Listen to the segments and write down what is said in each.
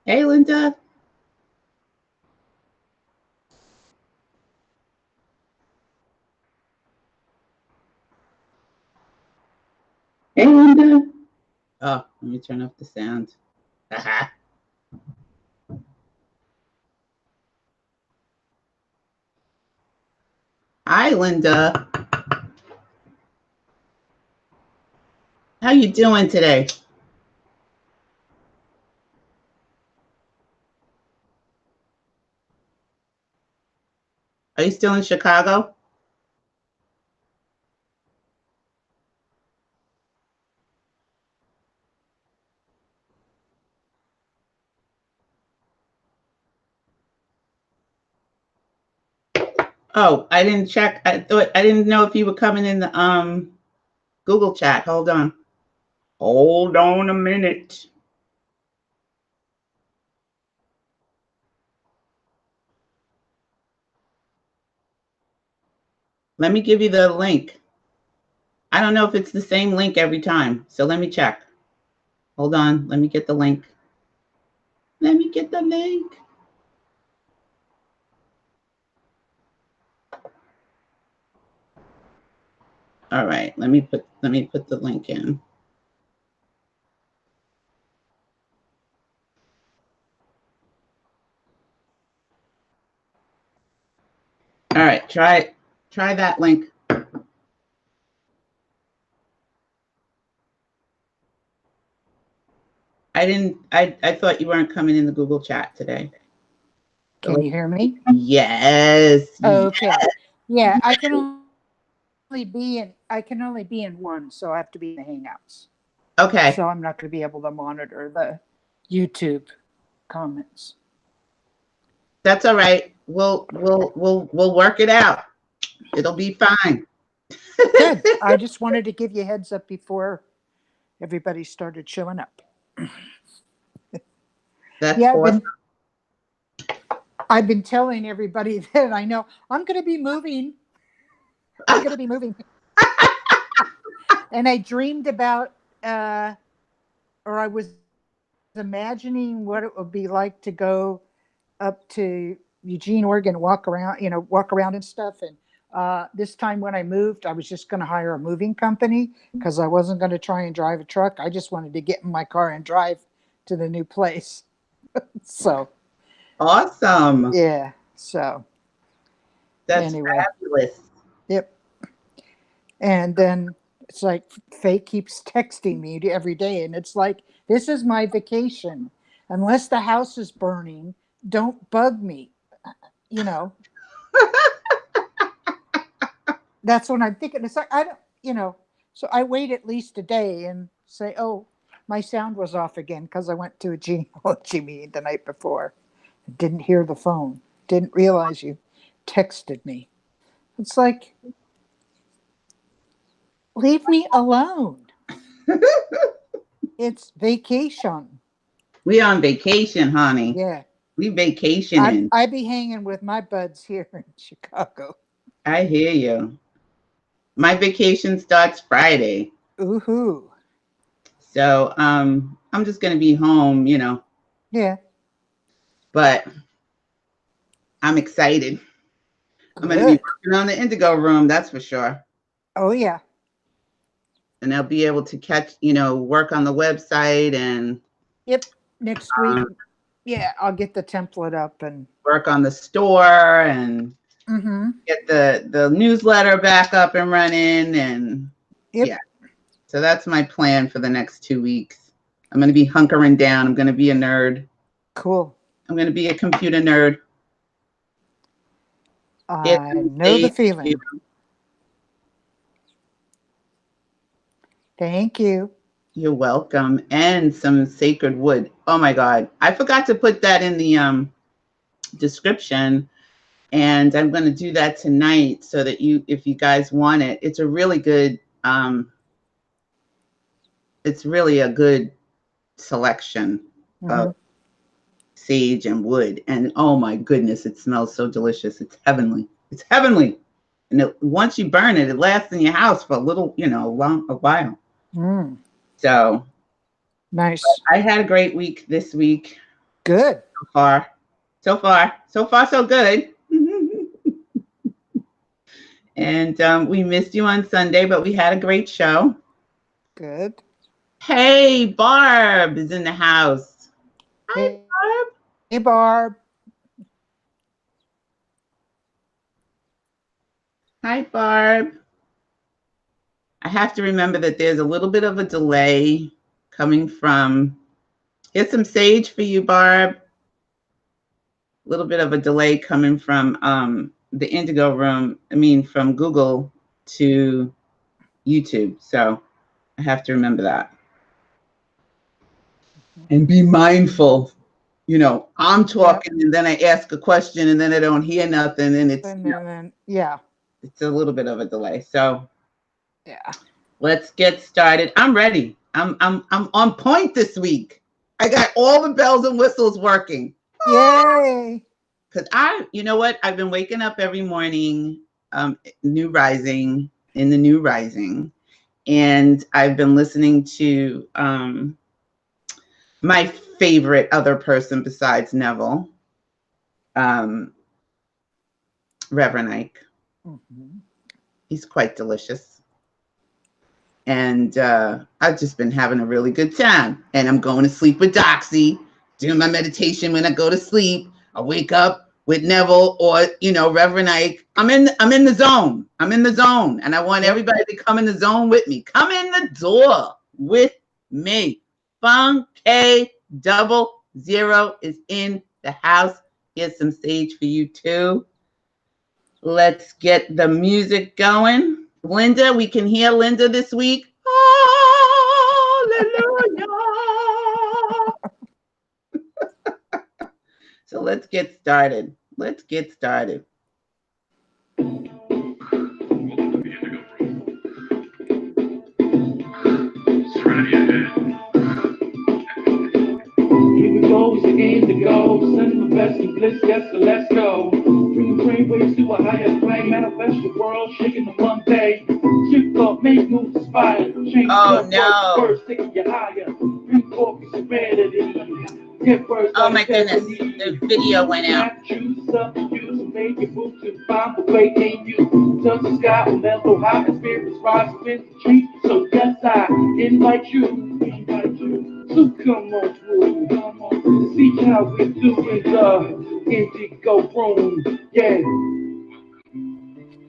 Hey, Linda. Hey, Linda. Oh, let me turn off the sound. Haha. Hi, Linda. How you doing today? Are you still in Chicago? Oh, I didn't check. I didn't know if you were coming in the Google chat. Hold on. Hold on a minute. Let me give you the link. I don't know if it's the same link every time, so let me check. Hold on. Let me get the link. Let me get the link. All right. Let me put the link in. All right. Try that link. I thought you weren't coming in the Google chat today. Can you hear me? Yes. Okay. Yeah, I can only be in one, so I have to be in the Hangouts. Okay. So I'm not going to be able to monitor the YouTube comments. That's all right. We'll work it out. It'll be fine. Good. I just wanted to give you a heads up before everybody started showing up. That's Yeah, awesome. I've been telling everybody that I know I'm going to be moving. I'm going to be moving. And I dreamed about, or I was imagining what it would be like to go up to Eugene, Oregon, walk around and stuff. And this time when I moved, I was just going to hire a moving company because I wasn't going to try and drive a truck. I just wanted to get in my car and drive to the new place. So Awesome. yeah. So That's anyway, fabulous. yep. And then it's like Faye keeps texting me every day, and it's like, this is my vacation. Unless the house is burning, don't bug me. You know, that's what I'm thinking. It's like, I don't, so I wait at least a day and say, oh, my sound was off again because I went to a genealogy meeting the night before. Didn't hear the phone. Didn't realize you texted me. It's like, leave me alone. It's vacation. We on vacation, honey. Yeah. We vacationing. I be hanging with my buds here in Chicago. I hear you. My vacation starts Friday. Ooh-hoo. So I'm just gonna be home, Yeah. but I'm excited. I'm gonna be Good. working on the Indigo Room, that's for sure. Oh, yeah. And I'll be able to work on the website and Yep. Next week. Yeah, I'll get the template up and work on the store and get the newsletter back up and running. And yep. Yeah, so that's my plan for the next 2 weeks. I'm going to be hunkering down. I'm going to be a nerd. Cool. I'm going to be a computer nerd. I know the feeling. Thank you. You're welcome. And some sacred wood. Oh my God. I forgot to put that in the description. And I'm going to do that tonight so that if you guys want it, it's a really good, it's really a good selection of sage and wood. And oh my goodness, it smells so delicious. It's heavenly. It's heavenly. And once you burn it, it lasts in your house for a little, a while. So nice. I had a great week this week. Good. So far, so good. And we missed you on Sunday, but we had a great show. Good. Hey, Barb is in the house. Hi, Barb. Hey, Barb. Hi, Barb. I have to remember that there's a little bit of a delay coming from. Here's some sage for you, Barb. A little bit of a delay coming from the Indigo Room. I mean, from Google to YouTube. So I have to remember that. And be mindful. You know, I'm talking and then I ask a question and then I don't hear nothing, and it's it's a little bit of a delay. So yeah, let's get started. I'm ready. I'm on point this week. I got all the bells and whistles working. Yay! Because you know what? I've been waking up every morning, New Rising, in the New Rising, and I've been listening to my favorite other person besides Neville, Reverend Ike. Mm-hmm. He's quite delicious. And I've just been having a really good time. And I'm going to sleep with Doxy, doing my meditation when I go to sleep. I wake up with Neville or, you know, Reverend Ike. I'm in the zone. I'm in the zone. And I want everybody to come in the zone with me. Come in the door with me. Funky 00 is in the house. Here's some sage for you too. Let's get the music going. Linda, we can hear Linda this week. Hallelujah. So let's get started. Let's get started. Here we go, it's the Indigo, send the best of bliss, yes, so let's go. Bring the brainwaves to a higher plane, manifest your world, shaking them one day. Shift up, make moves, inspire, change the words, taking you higher. Bring focus, serenity. Oh my goodness, the video went out. Choose something you make it move to find the way in you. Touch the sky, level high, and spirits rise with the tree. So yes, I invite you. So come on through, see how we do in the Indigo Room, yeah.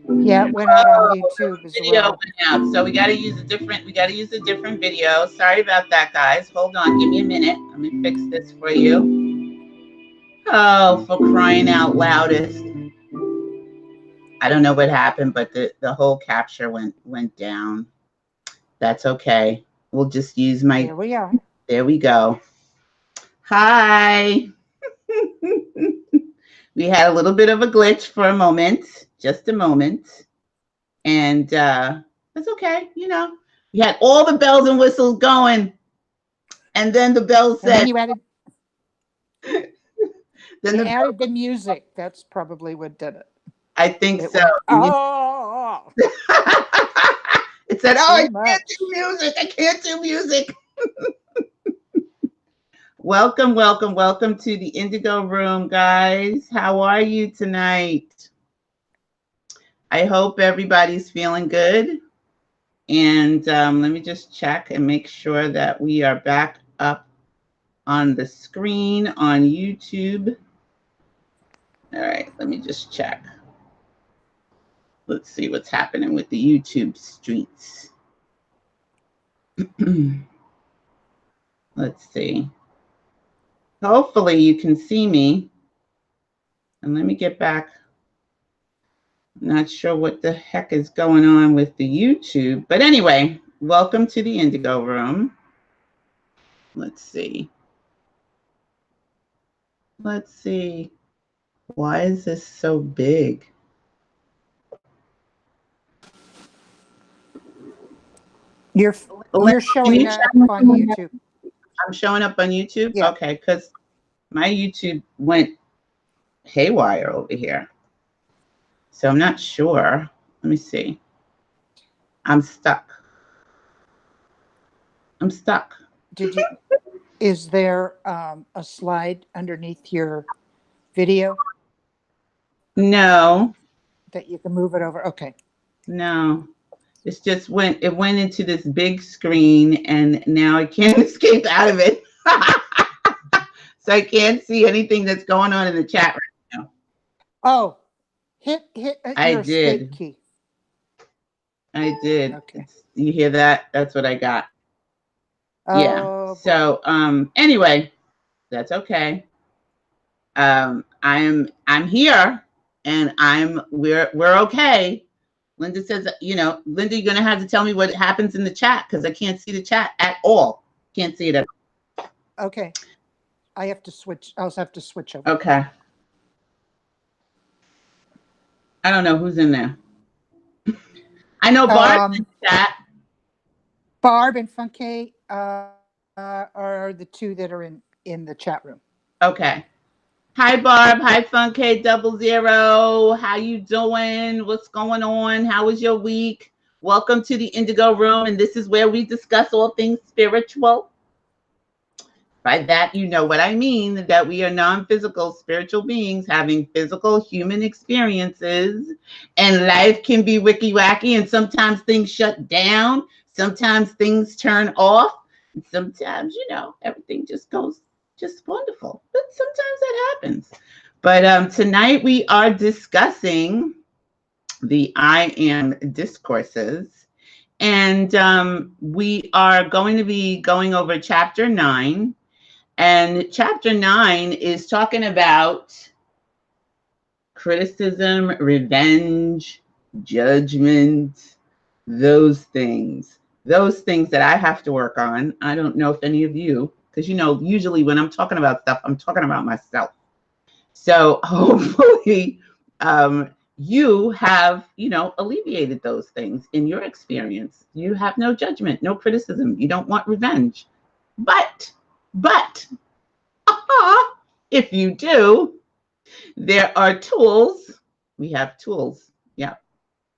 Yeah, it went out on YouTube as video well. Went out, so we got to use a different video. Sorry about that, guys. Hold on, give me a minute. Let me fix this for you. Oh, for crying out loudest! I don't know what happened, but the whole capture went down. That's okay. We'll just use my. There we are. There we go. Hi. We had a little bit of a glitch for a moment, just a moment. And that's okay. You know, you had all the bells and whistles going. And then the bell said. And then you added, then added the music. That's probably what did it. I think so. Oh. It said, oh, I can't do music. I can't do music. Welcome to the Indigo Room, guys. How are you tonight? I hope everybody's feeling good. And let me just check and make sure that we are back up on the screen on YouTube. All right, let me just check. Let's see what's happening with the YouTube streets. Let's see. Hopefully you can see me. And let me get back. I'm not sure what the heck is going on with the YouTube. But anyway, welcome to the Indigo Room. Let's see. Let's see. Why is this so big? You're showing up on YouTube. I'm showing up on YouTube? Yeah. Okay, because my YouTube went haywire over here. So I'm not sure. Let me see. I'm stuck. Did you? Is there a slide underneath your video No, that you can move it over? Okay. no. It's just it went into this big screen and now I can't escape out of it. So I can't see anything that's going on in the chat right now. Oh, hit I your escape did. key. I did. Okay. You hear that? That's what I got. Oh, Yeah. boy. So anyway, that's okay. I'm here and we're okay. Linda says, Linda, you're gonna have to tell me what happens in the chat because I can't see the chat at all. Can't see it at all. Okay. I have to switch. I'll have to switch over. Okay. I don't know who's in there. I know Barb's in the chat. Barb and Funke are the two that are in the chat room. Okay. Hi Barb. Hi Funke 00. How you doing? What's going on? How was your week? Welcome to the Indigo Room, and this is where we discuss all things spiritual. By that, you know what I mean, that we are non-physical spiritual beings having physical human experiences, and life can be wicky wacky, and sometimes things shut down, sometimes things turn off, and sometimes, everything just goes just wonderful. But sometimes that happens. But tonight we are discussing the I AM Discourses, and we are going to be going over chapter 9. And chapter 9 is talking about criticism, revenge, judgment, those things that I have to work on. I don't know if any of you, because usually when I'm talking about stuff, I'm talking about myself. So hopefully you have, alleviated those things in your experience. You have no judgment, no criticism. You don't want revenge. But if you do, there are tools. We have tools. Yeah.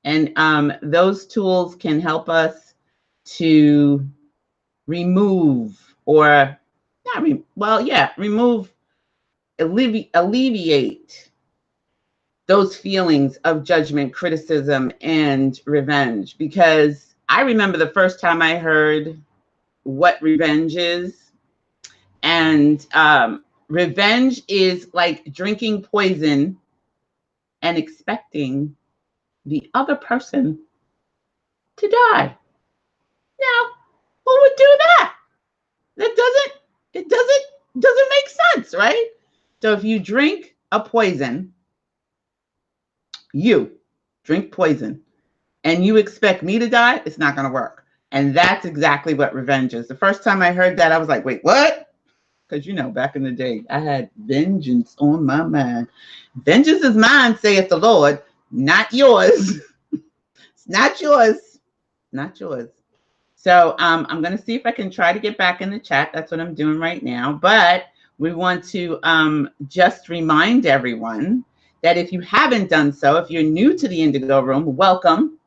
And those tools can help us to remove or remove, alleviate those feelings of judgment, criticism, and revenge. Because I remember the first time I heard what revenge is, and revenge is like drinking poison and expecting the other person to die. Now, who would do that? It doesn't make sense, right? So if you drink a poison, you drink poison, and you expect me to die, it's not going to work. And that's exactly what revenge is. The first time I heard that, I was like, wait, what? Because, back in the day, I had vengeance on my mind. Vengeance is mine, saith the Lord, not yours. It's not yours. Not yours. So I'm going to see if I can try to get back in the chat. That's what I'm doing right now. But we want to just remind everyone that if you haven't done so, if you're new to the Indigo Room, welcome.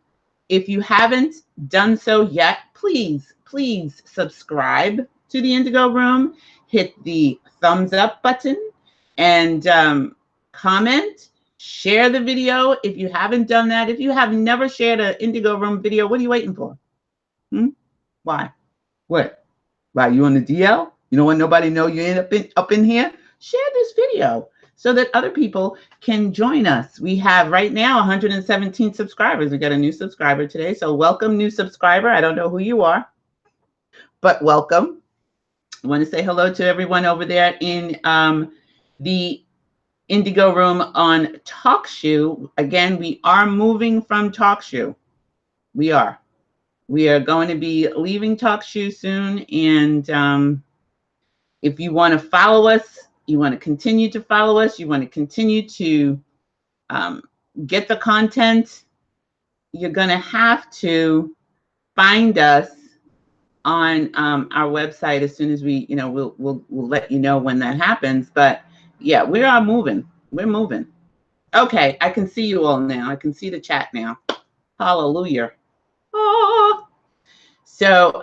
If you haven't done so yet, please subscribe to the Indigo Room. Hit the thumbs up button and comment, share the video if you haven't done that. If you have never shared an Indigo Room video, what are you waiting for? Why? What? Why, you on the DL? You don't want nobody to know you end up in here? Share this video so that other people can join us. We have right now 117 subscribers. We got a new subscriber today. So welcome, new subscriber. I don't know who you are, but welcome. I want to say hello to everyone over there in the Indigo Room on TalkShoe. Again, we are moving from TalkShoe. We are going to be leaving TalkShoe soon. And if you want to follow us, you want to continue to follow us, you want to continue to get the content, you're going to have to find us on our website as soon as we, we'll let you know when that happens. But yeah, we are moving. We're moving. Okay, I can see you all now. I can see the chat now. Hallelujah. Oh. So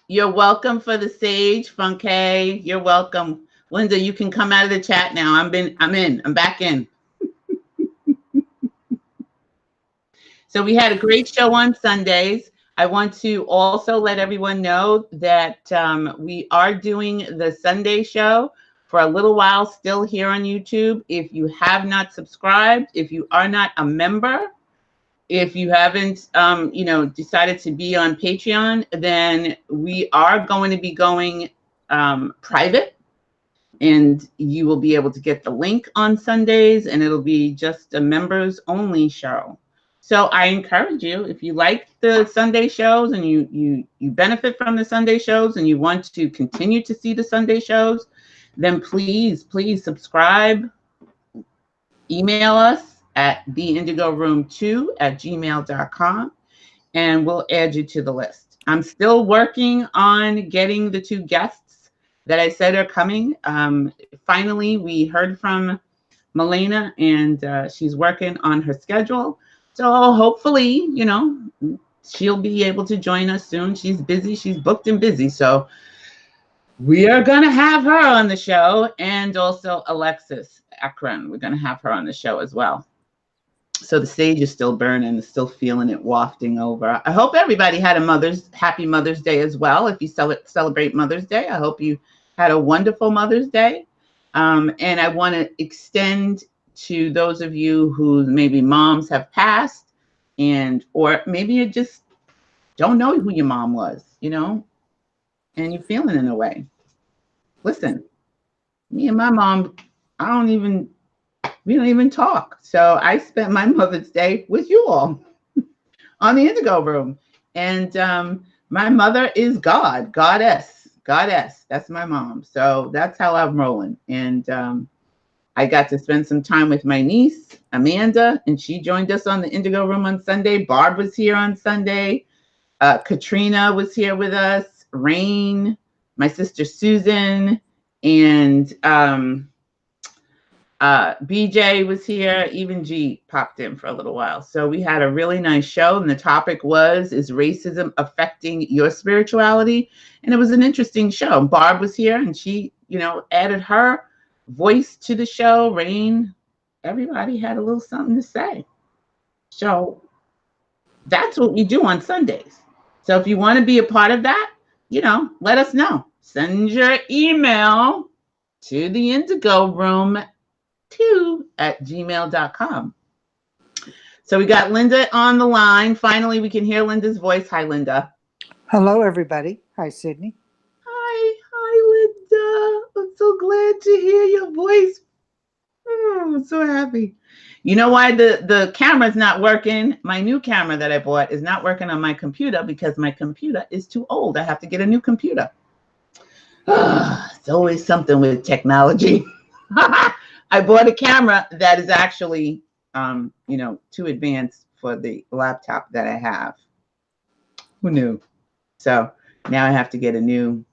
You're welcome for the sage, Funke. You're welcome. Linda, you can come out of the chat now. I'm back in. So we had a great show on Sundays. I want to also let everyone know that we are doing the Sunday show for a little while still here on YouTube. If you have not subscribed, if you are not a member, if you haven't, decided to be on Patreon, then we are going to be going private, and you will be able to get the link on Sundays, and it'll be just a members only show. So I encourage you, if you like the Sunday shows and you benefit from the Sunday shows and you want to continue to see the Sunday shows, then please subscribe. Email us at theindigoroom2@gmail.com, and we'll add you to the list. I'm still working on getting the 2 guests that I said are coming. Finally, we heard from Milena, and she's working on her schedule. So hopefully, she'll be able to join us soon. She's busy. She's booked and busy. So we are going to have her on the show, and also Alexis Akron. We're going to have her on the show as well. So the sage is still burning, is still feeling it wafting over. I hope everybody had a happy Mother's Day as well. If you celebrate Mother's Day, I hope you had a wonderful Mother's Day. And I want to extend to those of you who maybe moms have passed, or maybe you just don't know who your mom was, and you're feeling in a way. Listen, me and my mom, we don't even talk. So I spent my Mother's Day with you all on the Indigo Room. And my mother is goddess. That's my mom. So that's how I'm rolling. And I got to spend some time with my niece, Amanda, and she joined us on the Indigo Room on Sunday. Barb was here on Sunday. Katrina was here with us. Rain, my sister Susan, and BJ was here. Even G popped in for a little while. So we had a really nice show, and the topic was, is racism affecting your spirituality? And it was an interesting show. Barb was here, and she, added her voice to the show. Rain, everybody had a little something to say. So that's what we do on Sundays. So if you want to be a part of that, let us know. Send your email to the Indigo Room 2@gmail.com. So we got Linda on the line. Finally, we can hear Linda's voice. Hi, Linda. Hello, everybody. Hi, Sydney. Hi, Linda. I'm so glad to hear your voice. Oh, I'm so happy. You know why the camera's not working? My new camera that I bought is not working on my computer because my computer is too old. I have to get a new computer. It's always something with technology. I bought a camera that is actually, too advanced for the laptop that I have. Who knew? So now I have to get a new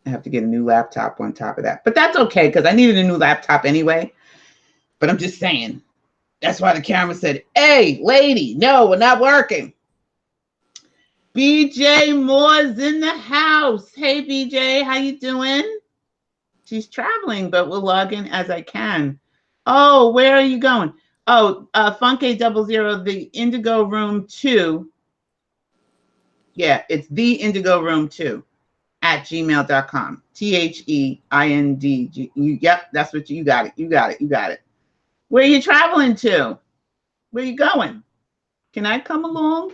laptop on top of that. But that's okay, because I needed a new laptop anyway. But I'm just saying, that's why the camera said, "Hey, lady, no, we're not working." BJ Moore's in the house. Hey, BJ, how you doing? She's traveling, but we'll log in as I can. Oh, where are you going? Oh, Funke 00, the Indigo Room 2. Yeah, it's the Indigo Room 2 @gmail.com. THEIND. Yep, that's what you got it. You got it. Where are you traveling to? Where are you going? Can I come along?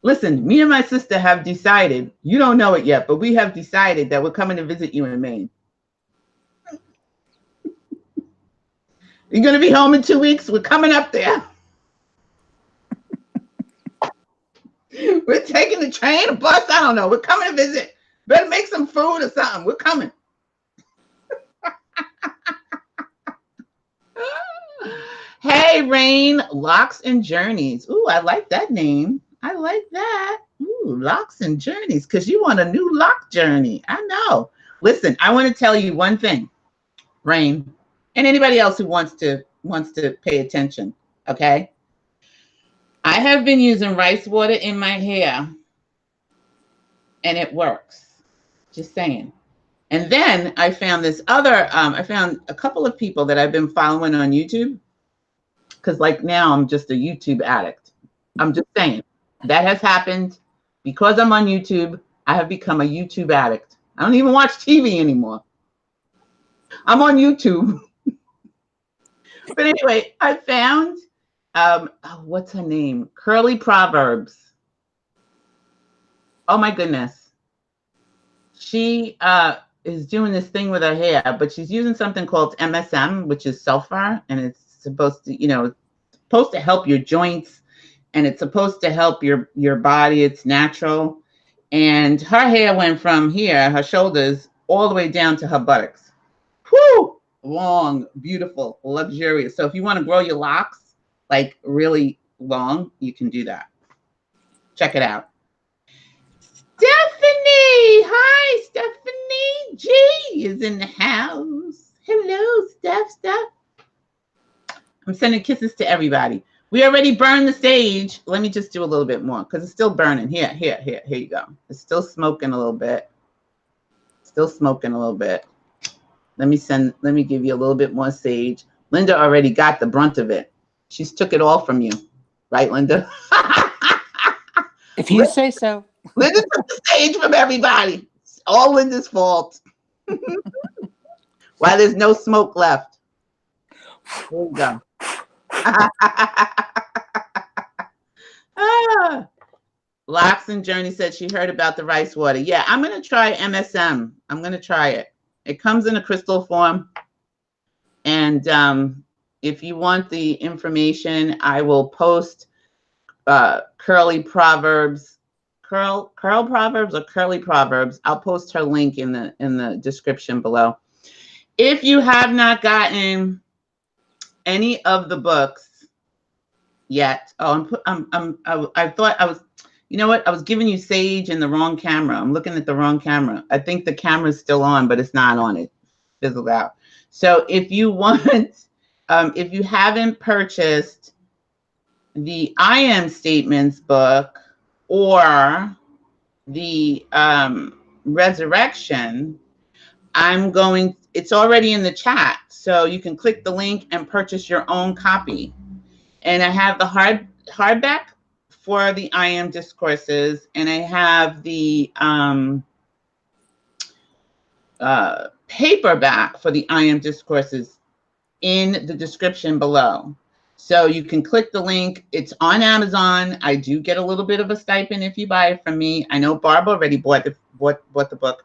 Listen, me and my sister have decided, you don't know it yet, but we have decided that we're coming to visit you in Maine. You're going to be home in 2 weeks. We're coming up there. We're taking the train, a bus. I don't know. We're coming to visit. Better make some food or something. We're coming. Hey, Rain, Locks and Journeys. Ooh, I like that name. I like that. Ooh, Locks and Journeys, because you want a new lock journey. I know. Listen, I want to tell you one thing, Rain, and anybody else who wants to pay attention, okay? I have been using rice water in my hair, and it works. Just saying. And then I found this other, I found a couple of people that I've been following on YouTube. Because like now I'm just a YouTube addict. I'm just saying that has happened because I'm on YouTube. I have become a YouTube addict. I don't even watch TV anymore. I'm on YouTube. But anyway, I found, what's her name? Curly Proverbs. Oh my goodness. She is doing this thing with her hair, but she's using something called MSM, which is sulfur, and it's supposed to, you know, it's supposed to help your joints, and it's supposed to help your body. It's natural. And her hair went from here, her shoulders, all the way down to her buttocks. Whew! Long, beautiful, luxurious. So if you want to grow your locks like really long, you can do that. Check it out. Stephanie! Hi, Stephanie G is in the house. Hello, Steph. I'm sending kisses to everybody. We already burned the sage. Let me just do a little bit more because it's still burning. Here you go. It's still smoking a little bit. Still smoking a little bit. Let me give you a little bit more sage. Linda already got the brunt of it. She's took it all from you. Right, Linda? If you say so. Linda took the stage from everybody. It's all Linda's fault. Why there's no smoke left. There you go. Locks and Journey said she heard about the rice water. Yeah, I'm going to try MSM. I'm going to try it. It comes in a crystal form. And if you want the information, I will post Curly Proverbs. Curl Proverbs or Curly Proverbs. I'll post her link in the description below. If you have not gotten any of the books yet, I thought I was, you know what? I was giving you sage in the wrong camera. I'm looking at the wrong camera. I think the camera's still on, but it's not on. It fizzled out. So if you want, if you haven't purchased the I Am Statements book or the Resurrection, it's already in the chat. So you can click the link and purchase your own copy. And I have the hardback for the I Am Discourses, and I have the paperback for the I Am Discourses in the description below. So you can click the link. It's on Amazon. I do get a little bit of a stipend if you buy it from me. I know Barb already bought the book,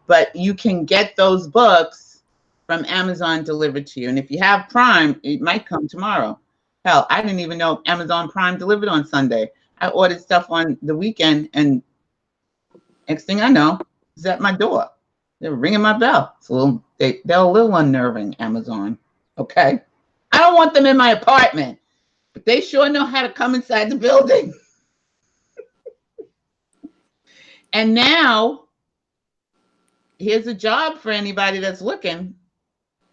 but you can get those books from Amazon delivered to you. And if you have Prime, it might come tomorrow. Hell, I didn't even know Amazon Prime delivered on Sunday. I ordered stuff on the weekend, and next thing I know, it's at my door. They're ringing my bell. They're a little unnerving, Amazon. Okay? I don't want them in my apartment, but they sure know how to come inside the building. And now, here's a job for anybody that's looking.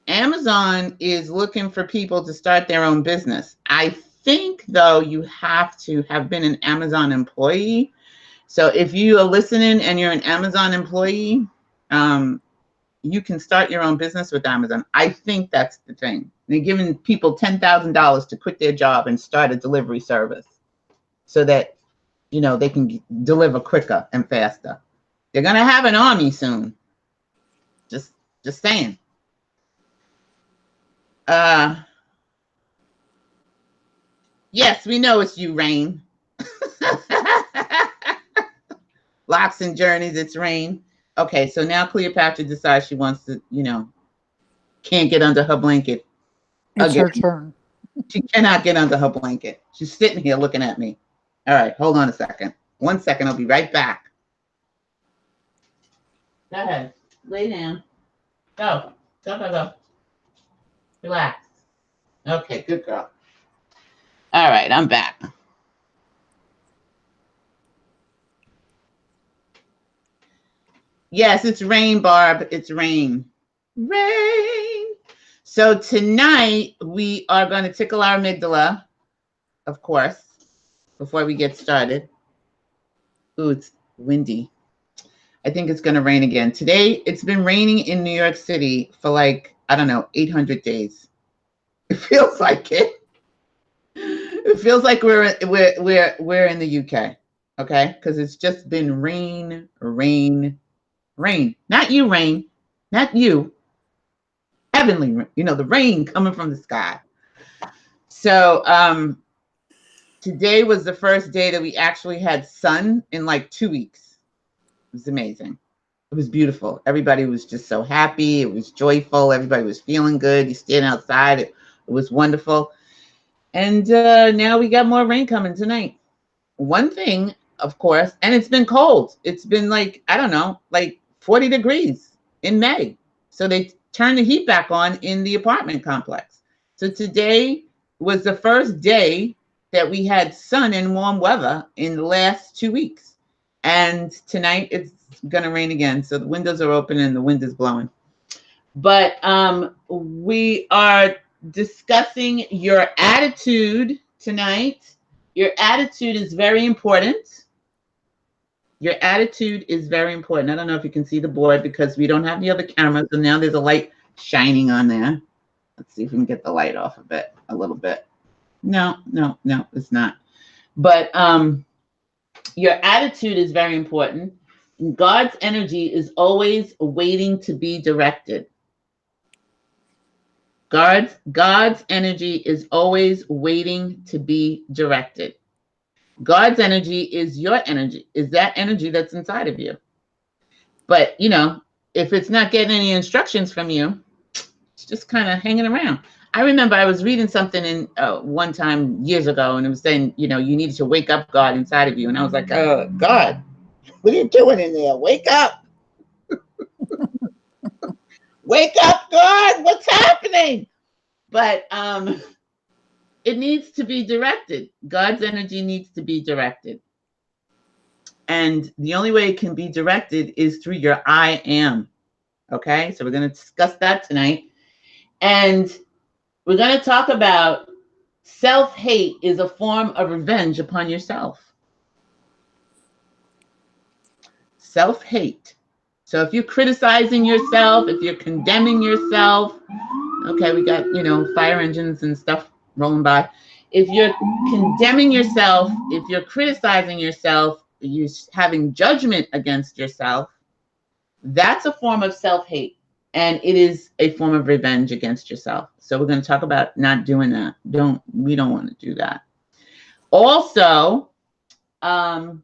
Amazon is looking for people to start their own business. I think, though, you have to have been an Amazon employee. So if you are listening and you're an Amazon employee, you can start your own business with Amazon. I think that's the thing. They're giving people $10,000 to quit their job and start a delivery service so that, you know, they can deliver quicker and faster. They're going to have an army soon. Just saying. Yes, we know it's you, Rain. Locks and Journeys, it's Rain. Okay, so now Cleopatra decides she wants to, you know, can't get under her blanket. It's her turn. She cannot get under her blanket. She's sitting here looking at me. All right, hold on a second. 1 second, I'll be right back. Go ahead. Lay down. Go. Relax. Okay, good girl. All right, I'm back. Yes, it's Rain, Barb. It's Rain. Rain. So tonight we are going to tickle our amygdala, of course, before we get started. Ooh, it's windy. I think it's going to rain again. Today, it's been raining in New York City for like, I don't know, 800 days. It feels like it. It feels like we're in the UK, okay? Because it's just been rain, rain, rain. Not you, rain. Not you. Heavenly rain. You know, the rain coming from the sky. So today was the first day that we actually had sun in like 2 weeks. It was amazing. It was beautiful. Everybody was just so happy. It was joyful. Everybody was feeling good. You stand outside. It was wonderful. And now we got more rain coming tonight. One thing, of course, and it's been cold. It's been like, I don't know, like 40 degrees in May. So they turned the heat back on in the apartment complex. So today was the first day that we had sun and warm weather in the last 2 weeks. And tonight it's going to rain again. So the windows are open and the wind is blowing. But we are discussing your attitude tonight. Your attitude is very important. Your attitude is very important. I don't know if you can see the board because we don't have the other camera. So now there's a light shining on there. Let's see if we can get the light off of it a little bit. No, it's not. But your attitude is very important. God's energy is always waiting to be directed. God's energy is always waiting to be directed. God's energy is your energy, is that energy that's inside of you. But, you know, if it's not getting any instructions from you, it's just kind of hanging around. I remember I was reading something in one time years ago, and it was saying, you know, you needed to wake up God inside of you. And I was like, God, what are you doing in there? Wake up. Wake up, God. What's happening? But it needs to be directed. God's energy needs to be directed. And the only way it can be directed is through your I am. Okay, so we're going to discuss that tonight. And we're going to talk about self-hate is a form of revenge upon yourself. Self-hate. So if you're criticizing yourself, if you're condemning yourself, okay, we got, you know, fire engines and stuff rolling by. If you're condemning yourself, if you're criticizing yourself, you're having judgment against yourself, that's a form of self-hate. And it is a form of revenge against yourself. So we're going to talk about not doing that. We don't want to do that. Also, we're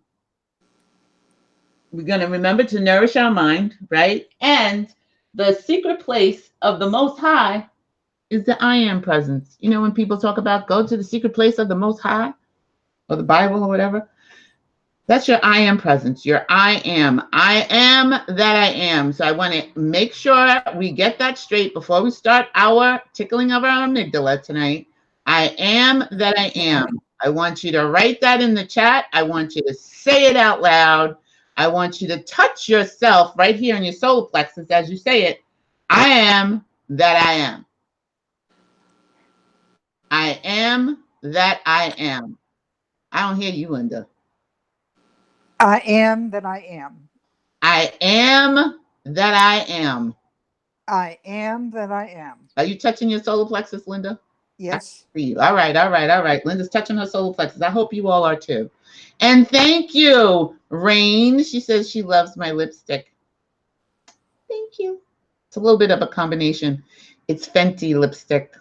going to remember to nourish our mind, right? And the secret place of the Most High is the I am presence. You know, when people talk about go to the secret place of the Most High or the Bible or whatever, that's your I am presence, your I am. I am that I am. So I want to make sure we get that straight before we start our tickling of our amygdala tonight. I am that I am. I want you to write that in the chat. I want you to say it out loud. I want you to touch yourself right here in your solar plexus as you say it. I am that I am. I am that I am. I don't hear you, Linda. I am that I am. I am that I am. I am that I am. Are you touching your solar plexus, Linda? Yes. I see you. All right. Linda's touching her solar plexus. I hope you all are too. And thank you, Rain. She says she loves my lipstick. Thank you. It's a little bit of a combination. It's Fenty lipstick.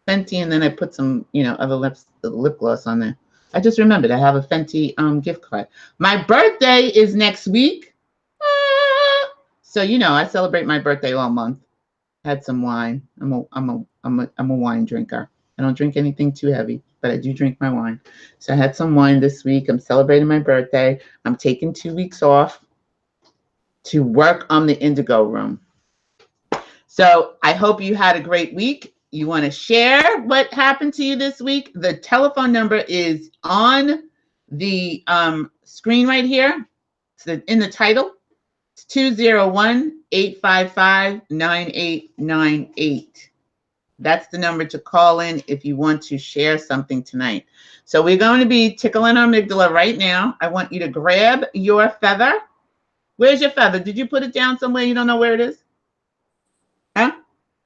Fenty, and then I put some, you know, other lip gloss on there. I just remembered I have a Fenty gift card. My birthday is next week. So, you know, I celebrate my birthday all month. Had some wine. I'm a wine drinker. I don't drink anything too heavy, but I do drink my wine. So I had some wine this week. I'm celebrating my birthday. I'm taking 2 weeks off to work on the Indigo Room. So I hope you had a great week. You want to share what happened to you this week? The telephone number is on the screen right here. It's in the title. It's 201-855-9898. That's the number to call in if you want to share something tonight. So we're going to be tickling our amygdala right now. I want you to grab your feather Where's your feather? Did you put it down somewhere? You don't know where it is? Huh?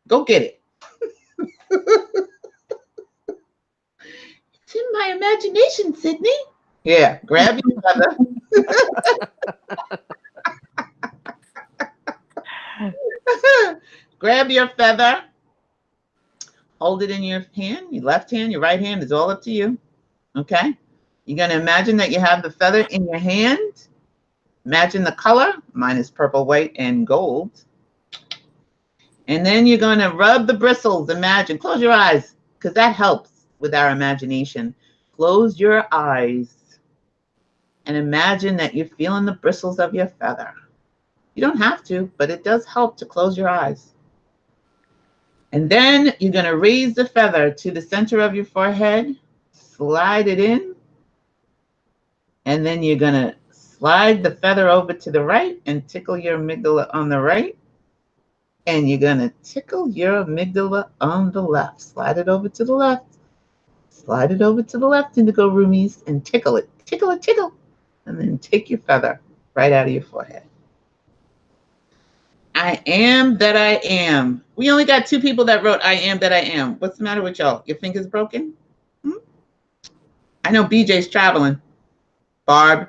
Go get it. It's in my imagination, Sydney. Yeah, grab your feather. Grab your feather. Hold it in your hand, your left hand, your right hand is all up to you. Okay? You're going to imagine that you have the feather in your hand. Imagine the color. Mine is purple, white, and gold. And then you're going to rub the bristles. Imagine. Close your eyes, because that helps with our imagination. Close your eyes and imagine that you're feeling the bristles of your feather. You don't have to, but it does help to close your eyes. And then you're going to raise the feather to the center of your forehead, slide it in, and then you're going to slide the feather over to the right and tickle your amygdala on the right. And you're going to tickle your amygdala on the left. Slide it over to the left. Slide it over to the left, Indigo Roomies, and tickle it. Tickle it, tickle. And then take your feather right out of your forehead. I am that I am. We only got 2 people that wrote I am that I am. What's the matter with y'all? Your finger's broken? I know BJ's traveling. Barb,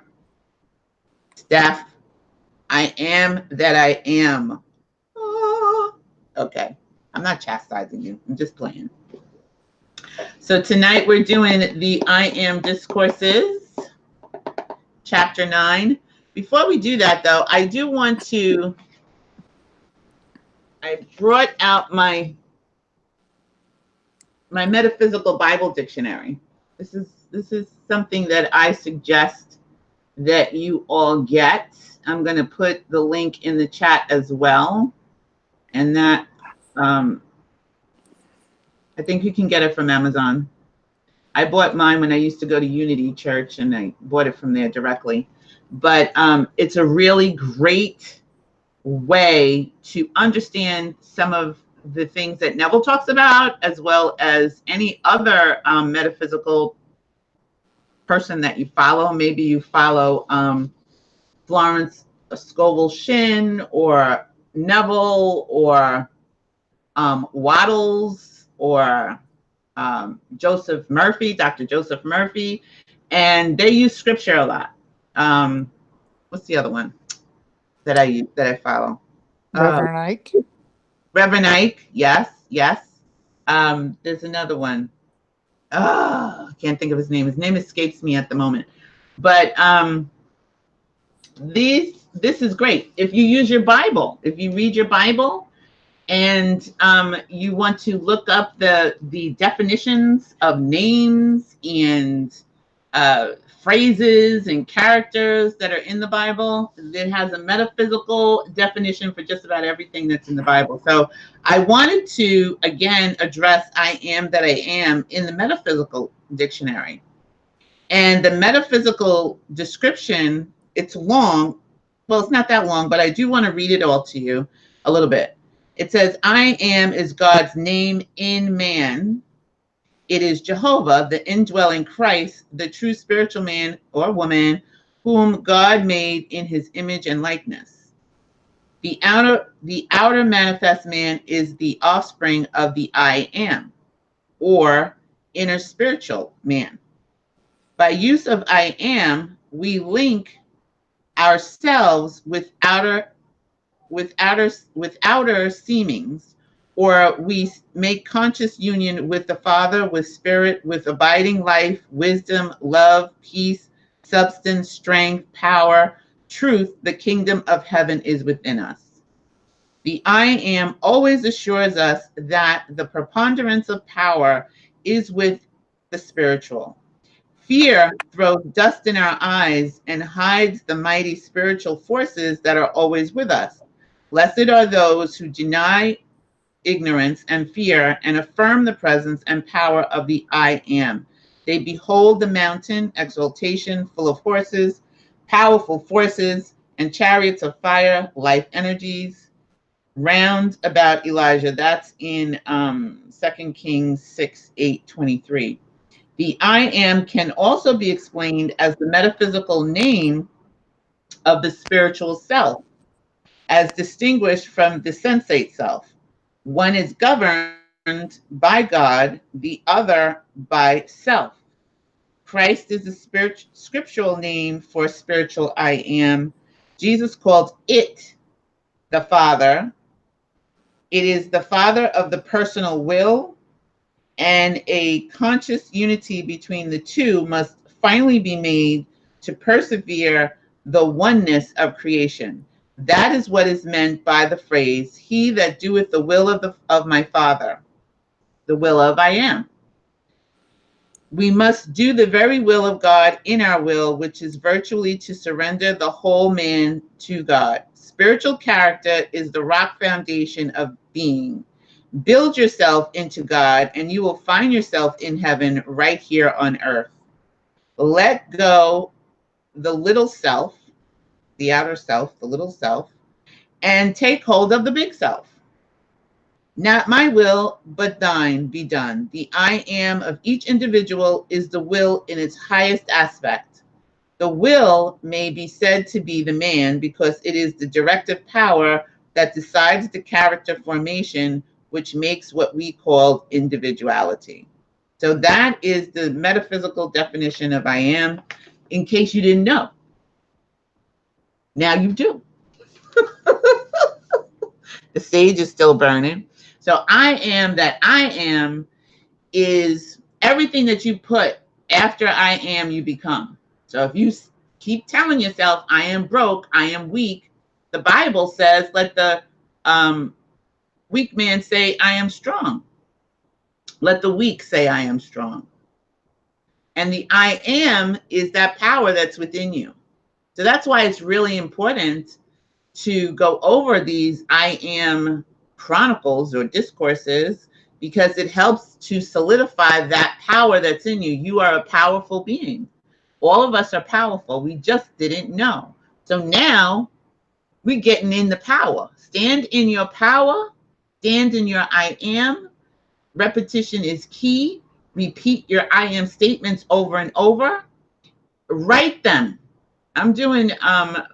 Steph, I am that I am. Oh, okay. I'm not chastising you. I'm just playing. So tonight we're doing the I Am Discourses, Chapter 9. Before we do that, though, I do want to... I brought out my metaphysical Bible dictionary. This is something that I suggest that you all get. I'm going to put the link in the chat as well, and that I think you can get it from Amazon. I bought mine when I used to go to Unity Church, and I bought it from there directly. But it's a really great way to understand some of the things that Neville talks about, as well as any other metaphysical person that you follow. Maybe you follow Florence Scovel Shinn, or Neville, or Waddles, or Joseph Murphy, Dr. Joseph Murphy, and they use scripture a lot. What's the other one that I follow? Reverend Ike. Reverend Ike, yes. There's another one. I can't think of his name. His name escapes me at the moment. But this is great. If you use your Bible, if you read your Bible, and you want to look up the definitions of names and phrases and characters that are in the Bible, it has a metaphysical definition for just about everything that's in the Bible. So I wanted to, again, address I am that I am in the metaphysical dictionary. And the metaphysical description, it's long. Well, it's not that long, but I do want to read it all to you a little bit. It says, I am is God's name in man. It is Jehovah, the indwelling Christ, the true spiritual man or woman, whom God made in his image and likeness. The outer manifest man is the offspring of the I am, or inner spiritual man. By use of I am, we link ourselves with outer seemings, or we make conscious union with the Father, with spirit, with abiding life, wisdom, love, peace, substance, strength, power, truth. The kingdom of heaven is within us. The I am always assures us that the preponderance of power is with the spiritual. Fear throws dust in our eyes and hides the mighty spiritual forces that are always with us. Blessed are those who deny ignorance and fear and affirm the presence and power of the I am. They behold the mountain, exaltation, full of horses, powerful forces, and chariots of fire, life energies, round about Elijah. That's in 2 Kings 6:8-23. The I am can also be explained as the metaphysical name of the spiritual self, as distinguished from the sensate self. One is governed by God, the other by self. Christ is the scriptural name for spiritual I am. Jesus called it the Father. It is the Father of the personal will, and a conscious unity between the two must finally be made to persevere the oneness of creation. That is what is meant by the phrase, he that doeth the will of my Father, the will of I am. We must do the very will of God in our will, which is virtually to surrender the whole man to God. Spiritual character is the rock foundation of being. Build yourself into God, and you will find yourself in heaven right here on earth. Let go the little self, the outer self, the little self, and take hold of the big self. Not my will, but thine be done. The I am of each individual is the will in its highest aspect. The will may be said to be the man because it is the directive power that decides the character formation, which makes what we call individuality. So that is the metaphysical definition of I am, in case you didn't know. Now you do. The sage is still burning. So I am that I am is everything that you put after I am, you become. So if you keep telling yourself, I am broke, I am weak, the Bible says, let the weak man say, I am strong. Let the weak say, I am strong. And the I am is that power that's within you. So that's why it's really important to go over these I am chronicles or discourses, because it helps to solidify that power that's in you. You are a powerful being. All of us are powerful. We just didn't know. So now we're getting in the power. Stand in your power. Stand in your I am. Repetition is key. Repeat your I am statements over and over. Write them. I'm doing,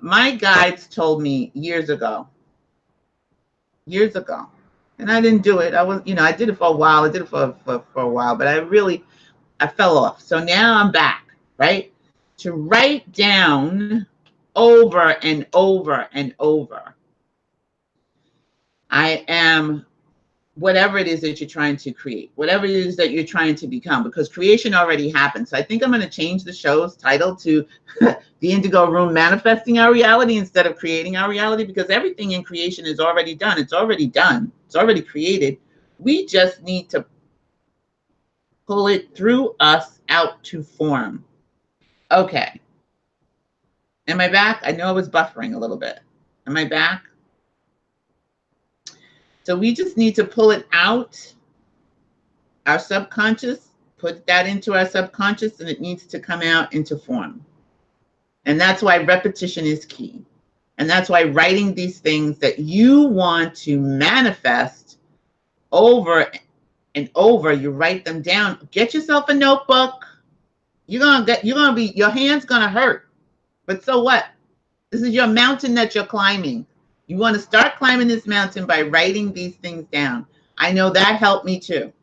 my guides told me years ago, and I didn't do it. I was, I did it for a while. I did it for a while, but I fell off. So now I'm back, right? To write down over and over and over. I am whatever it is that you're trying to create, whatever it is that you're trying to become, because creation already happened. So I think I'm going to change the show's title to The Indigo Room, Manifesting Our Reality instead of Creating Our Reality, because everything in creation is already done. It's already done. It's already created. We just need to pull it through us out to form. Okay. Am I back? I know I was buffering a little bit. Am I back? So we just need to pull it out, our subconscious, put that into our subconscious, and it needs to come out into form. And that's why repetition is key. And that's why writing these things that you want to manifest over and over, you write them down. Get yourself a notebook. Your hand's gonna hurt. But so what? This is your mountain that you're climbing. You want to start climbing this mountain by writing these things down. I know that helped me too.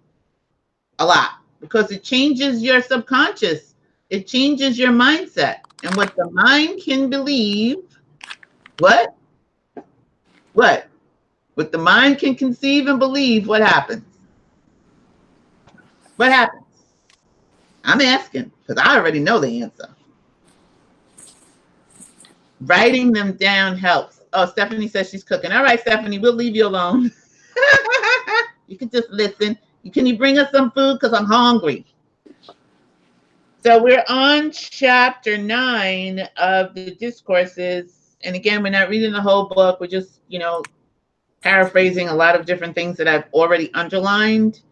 A lot. Because it changes your subconscious. It changes your mindset. And what the mind can believe, what? What the mind can conceive and believe, what happens? What happens? I'm asking, because I already know the answer. Writing them down helps. Oh, Stephanie says she's cooking. All right, Stephanie, we'll leave you alone. You can just listen. Can you bring us some food? Because I'm hungry. So we're on chapter 9 of the Discourses. And again, we're not reading the whole book. We're just, paraphrasing a lot of different things that I've already underlined.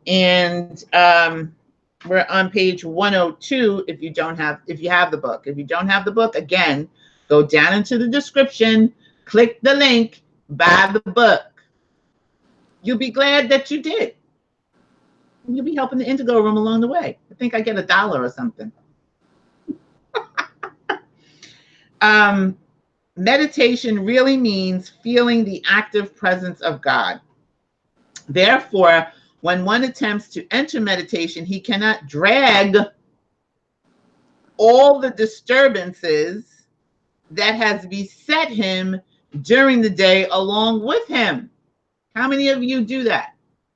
And we're on page 102 if you have the book. If you don't have the book, again, go down into the description, click the link, buy the book. You'll be glad that you did. You'll be helping the Indigo Room along the way. I think I get $1 or something. meditation really means feeling the active presence of God. Therefore, when one attempts to enter meditation, he cannot drag all the disturbances that has beset him during the day along with him. How many of you do that?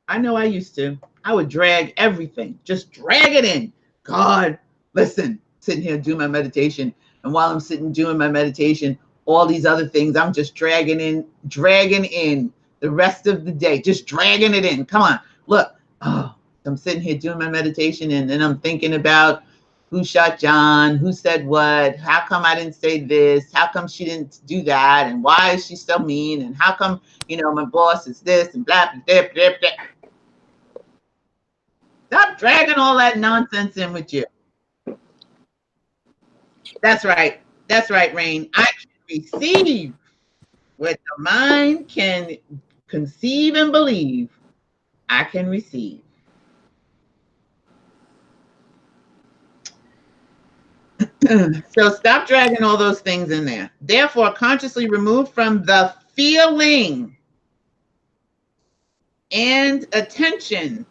I know I used to. I would drag everything, just drag it in. God, listen, sitting here doing my meditation. And while I'm sitting doing my meditation, all these other things I'm just dragging in the rest of the day, just dragging it in. Come on, look. Oh, I'm sitting here doing my meditation, and then I'm thinking about who shot John, who said what, how come I didn't say this, how come she didn't do that, and why is she so mean, and how come, my boss is this, and blah, blah, blah, blah, blah. Stop dragging all that nonsense in with you. That's right. That's right, Rain. I can receive what the mind can conceive and believe. I can receive. So stop dragging all those things in there. Therefore, consciously remove from the feeling and attention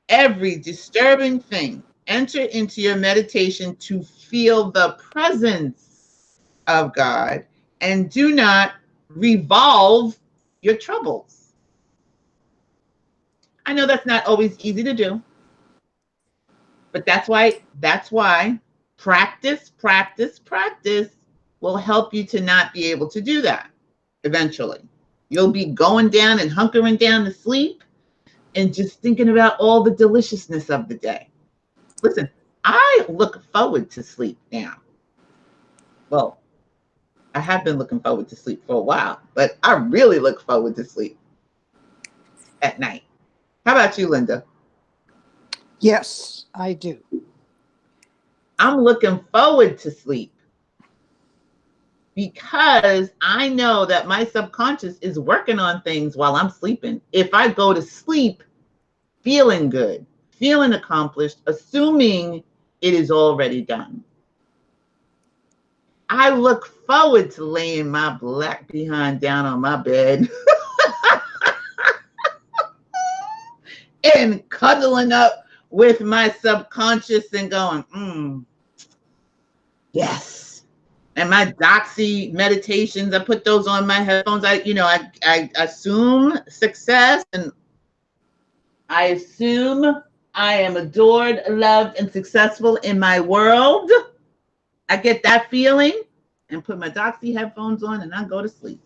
every disturbing thing. Enter into your meditation to feel the presence of God, and do not revolve your troubles. I know that's not always easy to do, but that's why practice will help you to not be able to do that eventually. You'll be going down and hunkering down to sleep and just thinking about all the deliciousness of the day. Listen, I look forward to sleep now. Well, I have been looking forward to sleep for a while, but I really look forward to sleep at night. How about you, Linda? Yes, I do. I'm looking forward to sleep because I know that my subconscious is working on things while I'm sleeping. If I go to sleep feeling good, feeling accomplished, assuming it is already done, I look forward to laying my black behind down on my bed and cuddling up with my subconscious and going, yes. And my doxy meditations, I put those on my headphones. I assume success, and I assume I am adored, loved, and successful in my world. I get that feeling and put my doxy headphones on, and I go to sleep.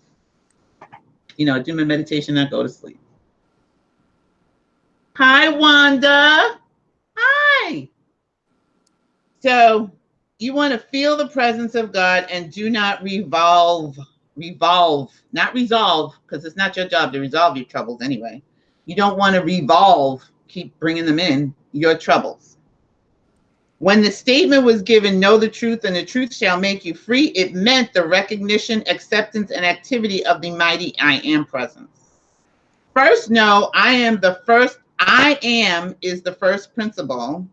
I do my meditation, I go to sleep. Hi, Wanda. Hi. So you want to feel the presence of God and do not revolve, not resolve, because it's not your job to resolve your troubles anyway. You don't want to revolve, keep bringing them in, your troubles. When the statement was given, know the truth and the truth shall make you free, it meant the recognition, acceptance, and activity of the mighty I am presence. First, know I am the first. I am is the first principle,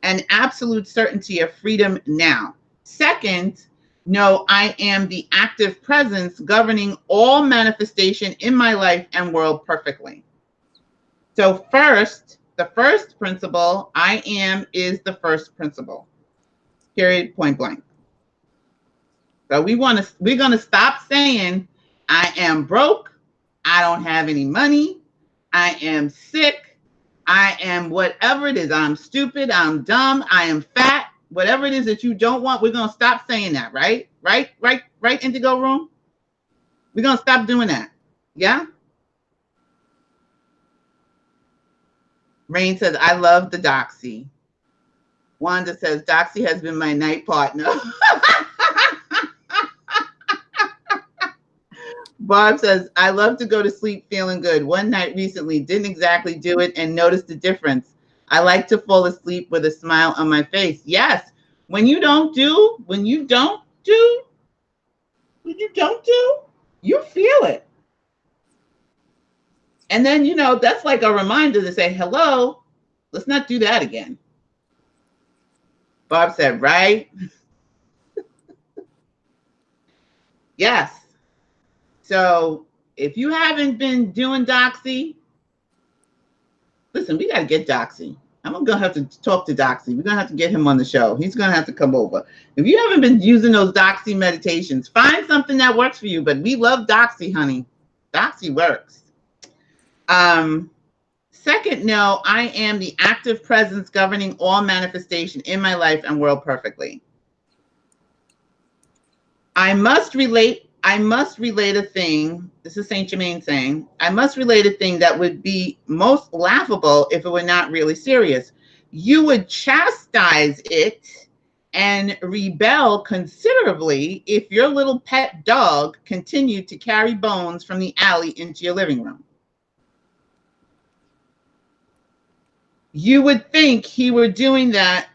and absolute certainty of freedom now. Second, know I am the active presence governing all manifestation in my life and world perfectly. So first, the first principle, I am, is the first principle. Period, point blank. So we're going to stop saying I am broke, I don't have any money, I am sick, I am whatever it is. I'm stupid, I'm dumb, I am fat, whatever it is that you don't want. We're going to stop saying that, right? Right, Indigo Room? We're going to stop doing that. Yeah? Rain says, I love the doxy. Wanda says, doxy has been my night partner. Barb says, I love to go to sleep feeling good. One night recently, didn't exactly do it and noticed the difference. I like to fall asleep with a smile on my face. Yes, when you don't do, you feel it. And then, that's like a reminder to say, hello, let's not do that again. Barb said, right? Yes. So if you haven't been doing Doxy, listen, we got to get Doxy. I'm going to have to talk to Doxy. We're going to have to get him on the show. He's going to have to come over. If you haven't been using those Doxy meditations, find something that works for you. But we love Doxy, honey. Doxy works. Second, no, I am the active presence governing all manifestation in my life and world perfectly. I must relate a thing. This is Saint Germain saying, I must relate a thing that would be most laughable if it were not really serious. You would chastise it and rebel considerably if your little pet dog continued to carry bones from the alley into your living room. You would think he were doing that.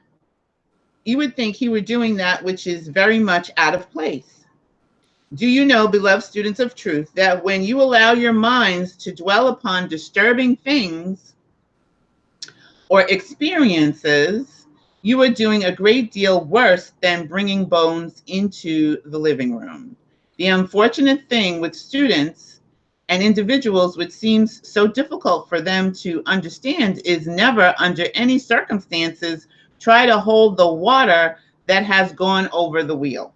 You would think he were doing that, which is very much out of place. Do you know, beloved students of truth, that when you allow your minds to dwell upon disturbing things or experiences, you are doing a great deal worse than bringing bones into the living room. The unfortunate thing with students and individuals, which seems so difficult for them to understand, is never under any circumstances try to hold the water that has gone over the wheel.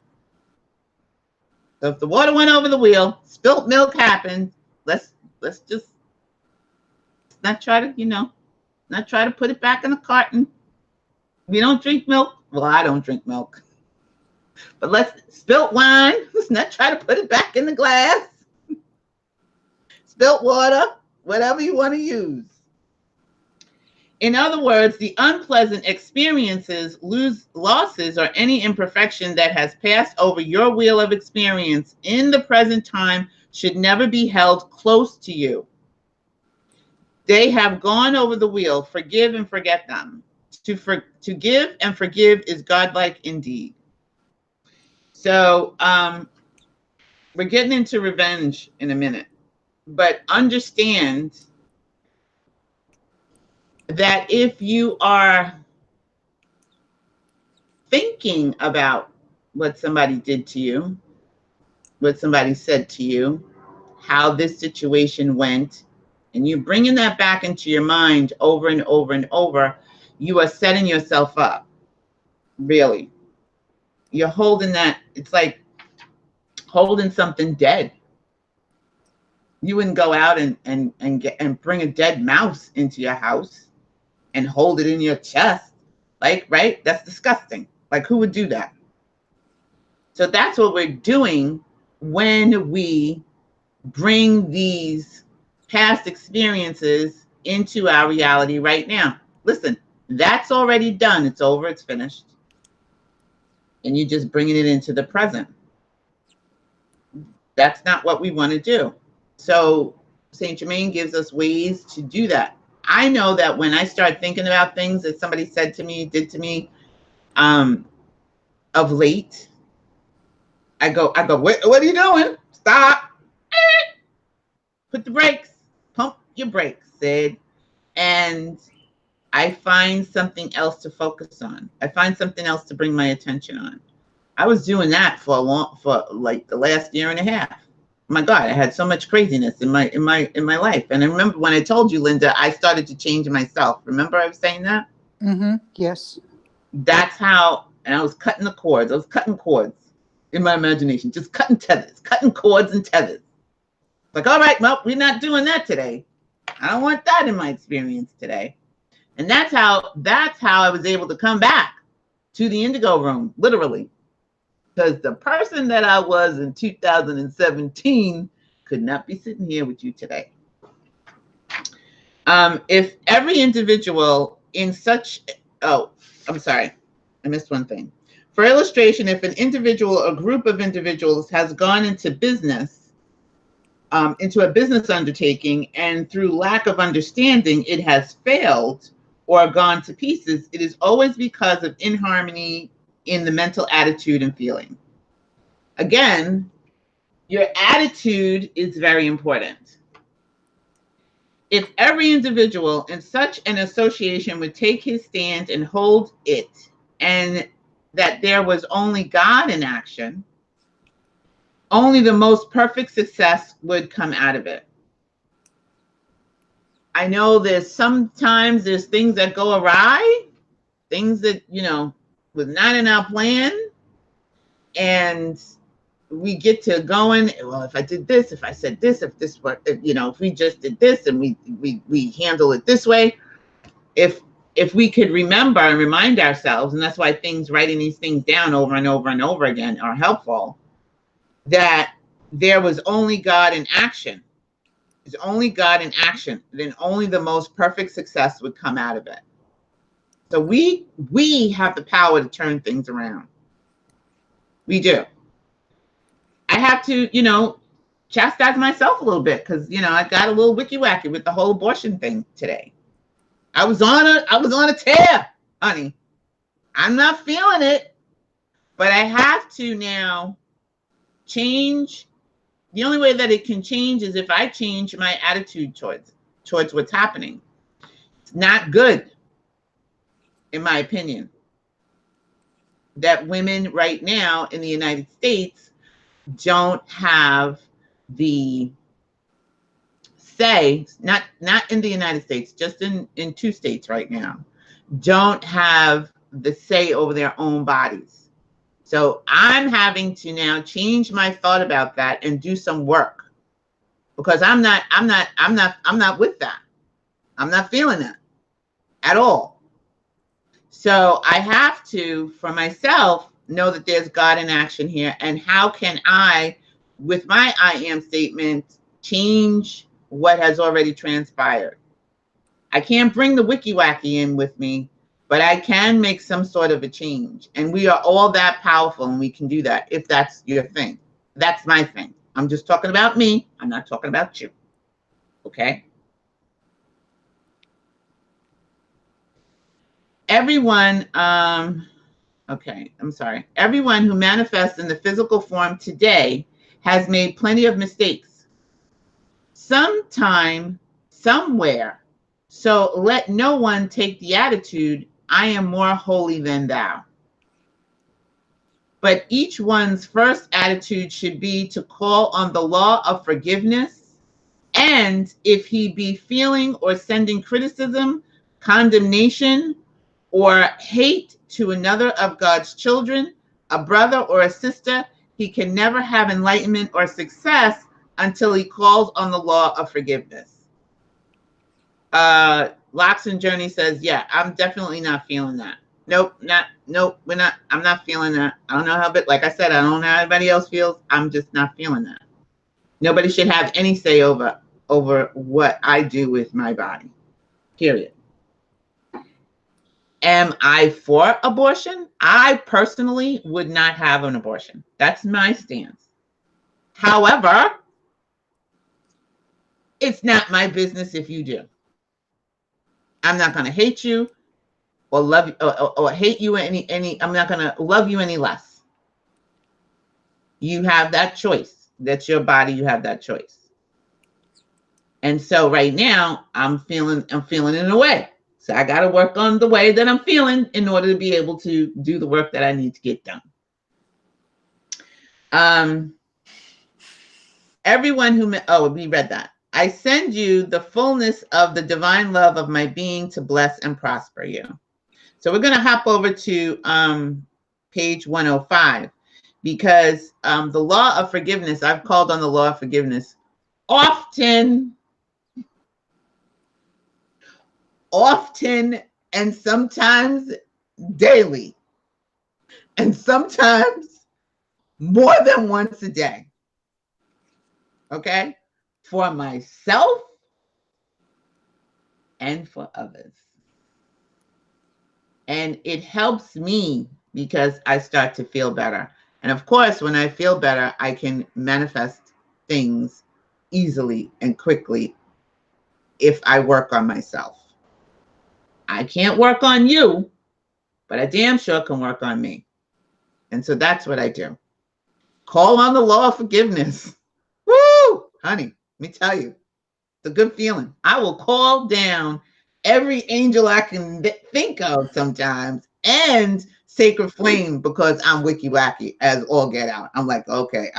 So if the water went over the wheel, spilt milk happened, let's just not try to, not try to put it back in the carton. We don't drink milk. Well, I don't drink milk. But let's spilt wine. Let's not try to put it back in the glass. Spilt water, whatever you want to use. In other words, the unpleasant experiences, losses, or any imperfection that has passed over your wheel of experience in the present time should never be held close to you. They have gone over the wheel. Forgive and forget them. To give and forgive is godlike indeed. So we're getting into revenge in a minute, but understand that if you are thinking about what somebody did to you, what somebody said to you, how this situation went, and you're bringing that back into your mind over and over and over, you are setting yourself up. Really. You're holding that. It's like holding something dead. You wouldn't go out and bring a dead mouse into your house and hold it in your chest. Like, right? That's disgusting. Like, who would do that? So that's what we're doing when we bring these past experiences into our reality right now. Listen, that's already done. It's over. It's finished. And you're just bringing it into the present. That's not what we want to do. So Saint Germain gives us ways to do that. I know that when I start thinking about things that somebody said to me, did to me, of late, I go, what are you doing? Stop. Put the brakes. Pump your brakes, Sid. And I find something else to focus on. I find something else to bring my attention on. I was doing that for like the last year and a half. My God, I had so much craziness in my life. And I remember when I told you, Linda, I started to change myself. Remember I was saying that? Mm-hmm. Yes. That's how, and I was cutting the cords. I was cutting cords in my imagination, just cutting tethers, cutting cords and tethers. Like, all right, well, we're not doing that today. I don't want that in my experience today. And that's how I was able to come back to the Indigo Room, literally. Because the person that I was in 2017 could not be sitting here with you today. If every individual in such, oh, I'm sorry, I missed one thing. For illustration, if an individual or group of individuals has gone into business, into a business undertaking, and through lack of understanding, it has failed or gone to pieces, it is always because of inharmony in the mental attitude and feeling. Again, your attitude is very important. If every individual in such an association would take his stand and hold it, and that there was only God in action, only the most perfect success would come out of it. I know sometimes there's things that go awry, things that, was not in our plan. And we get to going, well, if I did this, if I said this, if this were, if we just did this and we handle it this way, if we could remember and remind ourselves, and that's why writing these things down over and over and over again are helpful, that there was only God in action. There's only God in action, then only the most perfect success would come out of it. So we have the power to turn things around. We do. I have to, chastise myself a little bit because, I got a little wicky wacky with the whole abortion thing today. I was on a tear, honey. I'm not feeling it, but I have to now change. The only way that it can change is if I change my attitude towards what's happening. It's not good, in my opinion, that women right now in the United States don't have the say, not in the United States, just in 2 states right now, don't have the say over their own bodies. So I'm having to now change my thought about that and do some work, because I'm not with that. I'm not feeling that at all. So I have to, for myself, know that there's God in action here. And how can I, with my I am statement, change what has already transpired? I can't bring the Wicky Wacky in with me, but I can make some sort of a change. And we are all that powerful, and we can do that if that's your thing. That's my thing. I'm just talking about me. I'm not talking about you. Okay? Everyone, okay, I'm sorry. Everyone who manifests in the physical form today has made plenty of mistakes. Sometime, somewhere. So let no one take the attitude, I am more holy than thou. But each one's first attitude should be to call on the law of forgiveness. And if he be feeling or sending criticism, condemnation, or hate to another of God's children, a brother or a sister, he can never have enlightenment or success until he calls on the law of forgiveness. Locks and Journey says, yeah, I'm definitely not feeling that. Nope, I'm not feeling that. I don't know how, but like I said, I don't know how anybody else feels. I'm just not feeling that. Nobody should have any say over what I do with my body, period. Am I for abortion? I personally would not have an abortion. That's my stance. However, it's not my business if you do. I'm not going to hate you or love you or hate you any. I'm not going to love you any less. You have that choice. That's your body. You have that choice. And so right now I'm feeling in a way. So I got to work on the way that I'm feeling in order to be able to do the work that I need to get done. Everyone who, we read that. I send you the fullness of the divine love of my being to bless and prosper you. So we're going to hop over to page 105, because the law of forgiveness, I've called on the law of forgiveness often, and sometimes daily, and sometimes more than once a day. Okay? For myself and for others. And it helps me because I start to feel better. And of course, when I feel better, I can manifest things easily and quickly if I work on myself. I can't work on you, but I damn sure can work on me. And so that's what I do. Call on the law of forgiveness. Woo! Honey, let me tell you, it's a good feeling. I will call down every angel I can think of sometimes, and sacred flame, because I'm wicky wacky as all get out. I'm like, okay,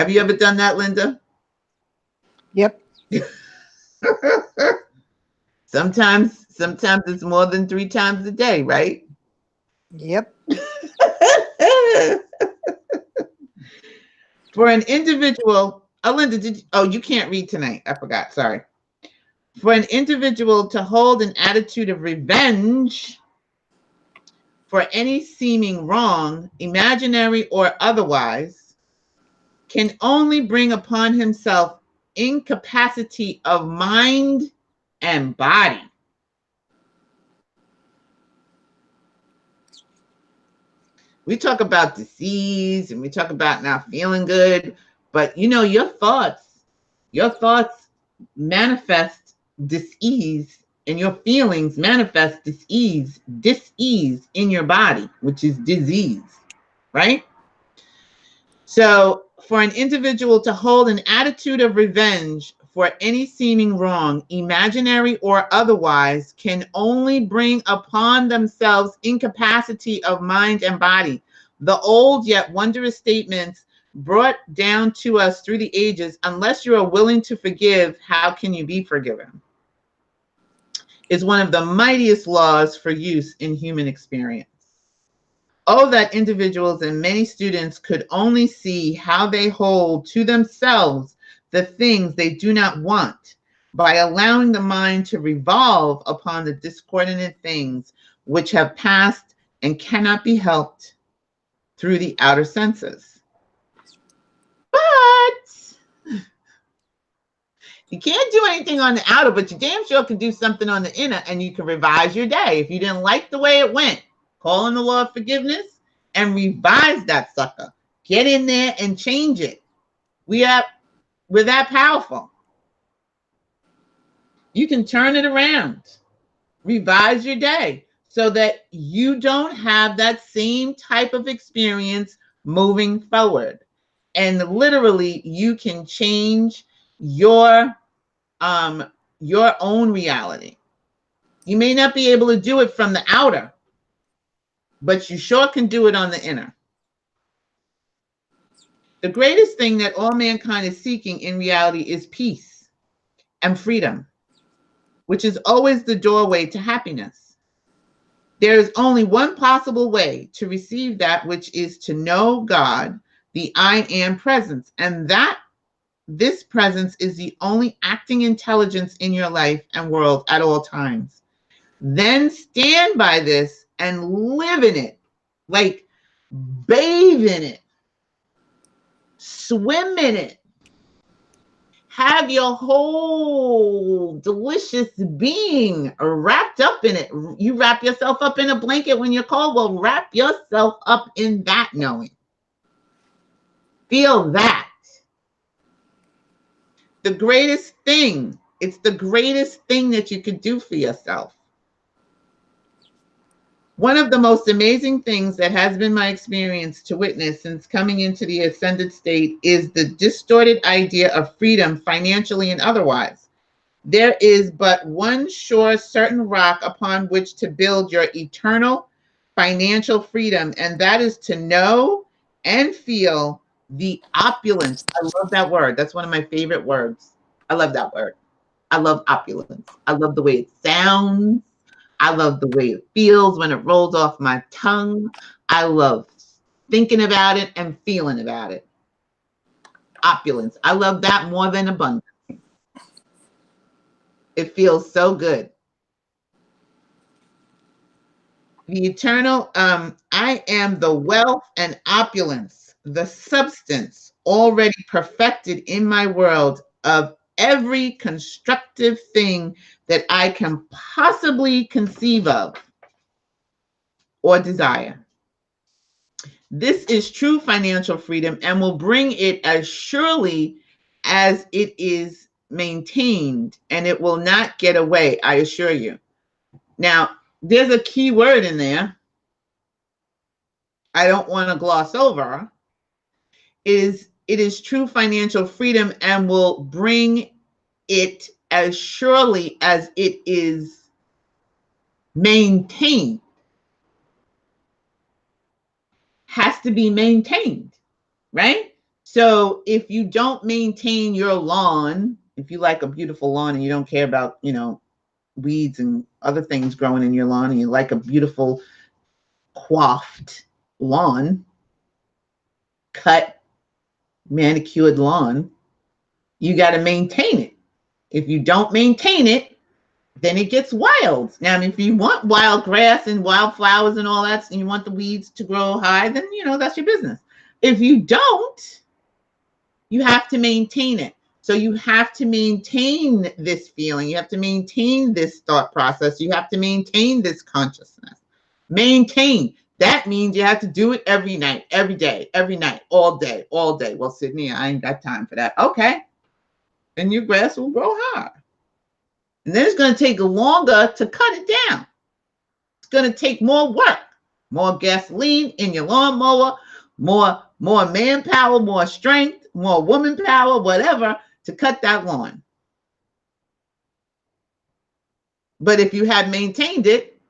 Have you ever done that, Linda? Yep. Sometimes it's more than 3 times a day, right? Yep. For an individual, Linda, you can't read tonight. I forgot. Sorry. For an individual to hold an attitude of revenge for any seeming wrong, imaginary or otherwise, can only bring upon himself incapacity of mind and body. We talk about disease and we talk about not feeling good, but you know, your thoughts manifest dis-ease, and your feelings manifest dis-ease in your body, which is disease, right? So for an individual to hold an attitude of revenge for any seeming wrong, imaginary or otherwise, can only bring upon themselves incapacity of mind and body. The old yet wondrous statements brought down to us through the ages, unless you are willing to forgive, how can you be forgiven? Is one of the mightiest laws for use in human experience. Oh, that individuals and many students could only see how they hold to themselves the things they do not want by allowing the mind to revolve upon the discordant things which have passed and cannot be helped through the outer senses. But you can't do anything on the outer, but you damn sure can do something on the inner, and you can revise your day. If you didn't like the way it went, call on the Lord forgiveness and revise that sucker. Get in there and change it. We're that powerful. You can turn it around. Revise your day so that you don't have that same type of experience moving forward. And literally, you can change your own reality. You may not be able to do it from the outer, but you sure can do it on the inner. The greatest thing that all mankind is seeking in reality is peace and freedom, which is always the doorway to happiness. There is only one possible way to receive that, which is to know God, the I Am presence, and that this presence is the only acting intelligence in your life and world at all times. Then stand by this and live in it, like bathe in it, swim in it, have your whole delicious being wrapped up in it. You wrap yourself up in a blanket when you're cold. Well, wrap yourself up in that knowing. Feel that. The greatest thing, it's the greatest thing that you could do for yourself. One of the most amazing things that has been my experience to witness since coming into the ascended state is the distorted idea of freedom, financially and otherwise. There is but one sure, certain rock upon which to build your eternal financial freedom, and that is to know and feel the opulence. I love that word. That's one of my favorite words. I love that word. I love opulence. I love the way it sounds. I love the way it feels when it rolls off my tongue. I love thinking about it and feeling about it. Opulence. I love that more than abundance. It feels so good. The eternal, I am the wealth and opulence, the substance already perfected in my world of every constructive thing that I can possibly conceive of or desire. This is true financial freedom and will bring it as surely as it is maintained, and it will not get away, I assure you. Now, there's a key word in there I don't want to gloss over. It is true financial freedom and will bring it as surely as it is maintained. Has to be maintained, right? So if you don't maintain your lawn, if you like a beautiful lawn and you don't care about, weeds and other things growing in your lawn, and you like a beautiful coiffed lawn, cut, manicured lawn, you got to maintain it. If you don't maintain it, then it gets wild. Now, I mean, if you want wild grass and wild flowers and all that, and you want the weeds to grow high, then, that's your business. If you don't, you have to maintain it. So you have to maintain this feeling. You have to maintain this thought process. You have to maintain this consciousness. Maintain. That means you have to do it every night, every day, every night, all day, all day. Well, Sydney, I ain't got time for that. Okay. And your grass will grow high. And then it's going to take longer to cut it down. It's going to take more work, more gasoline in your lawnmower, more manpower, more strength, more woman power, whatever, to cut that lawn. But if you had maintained it,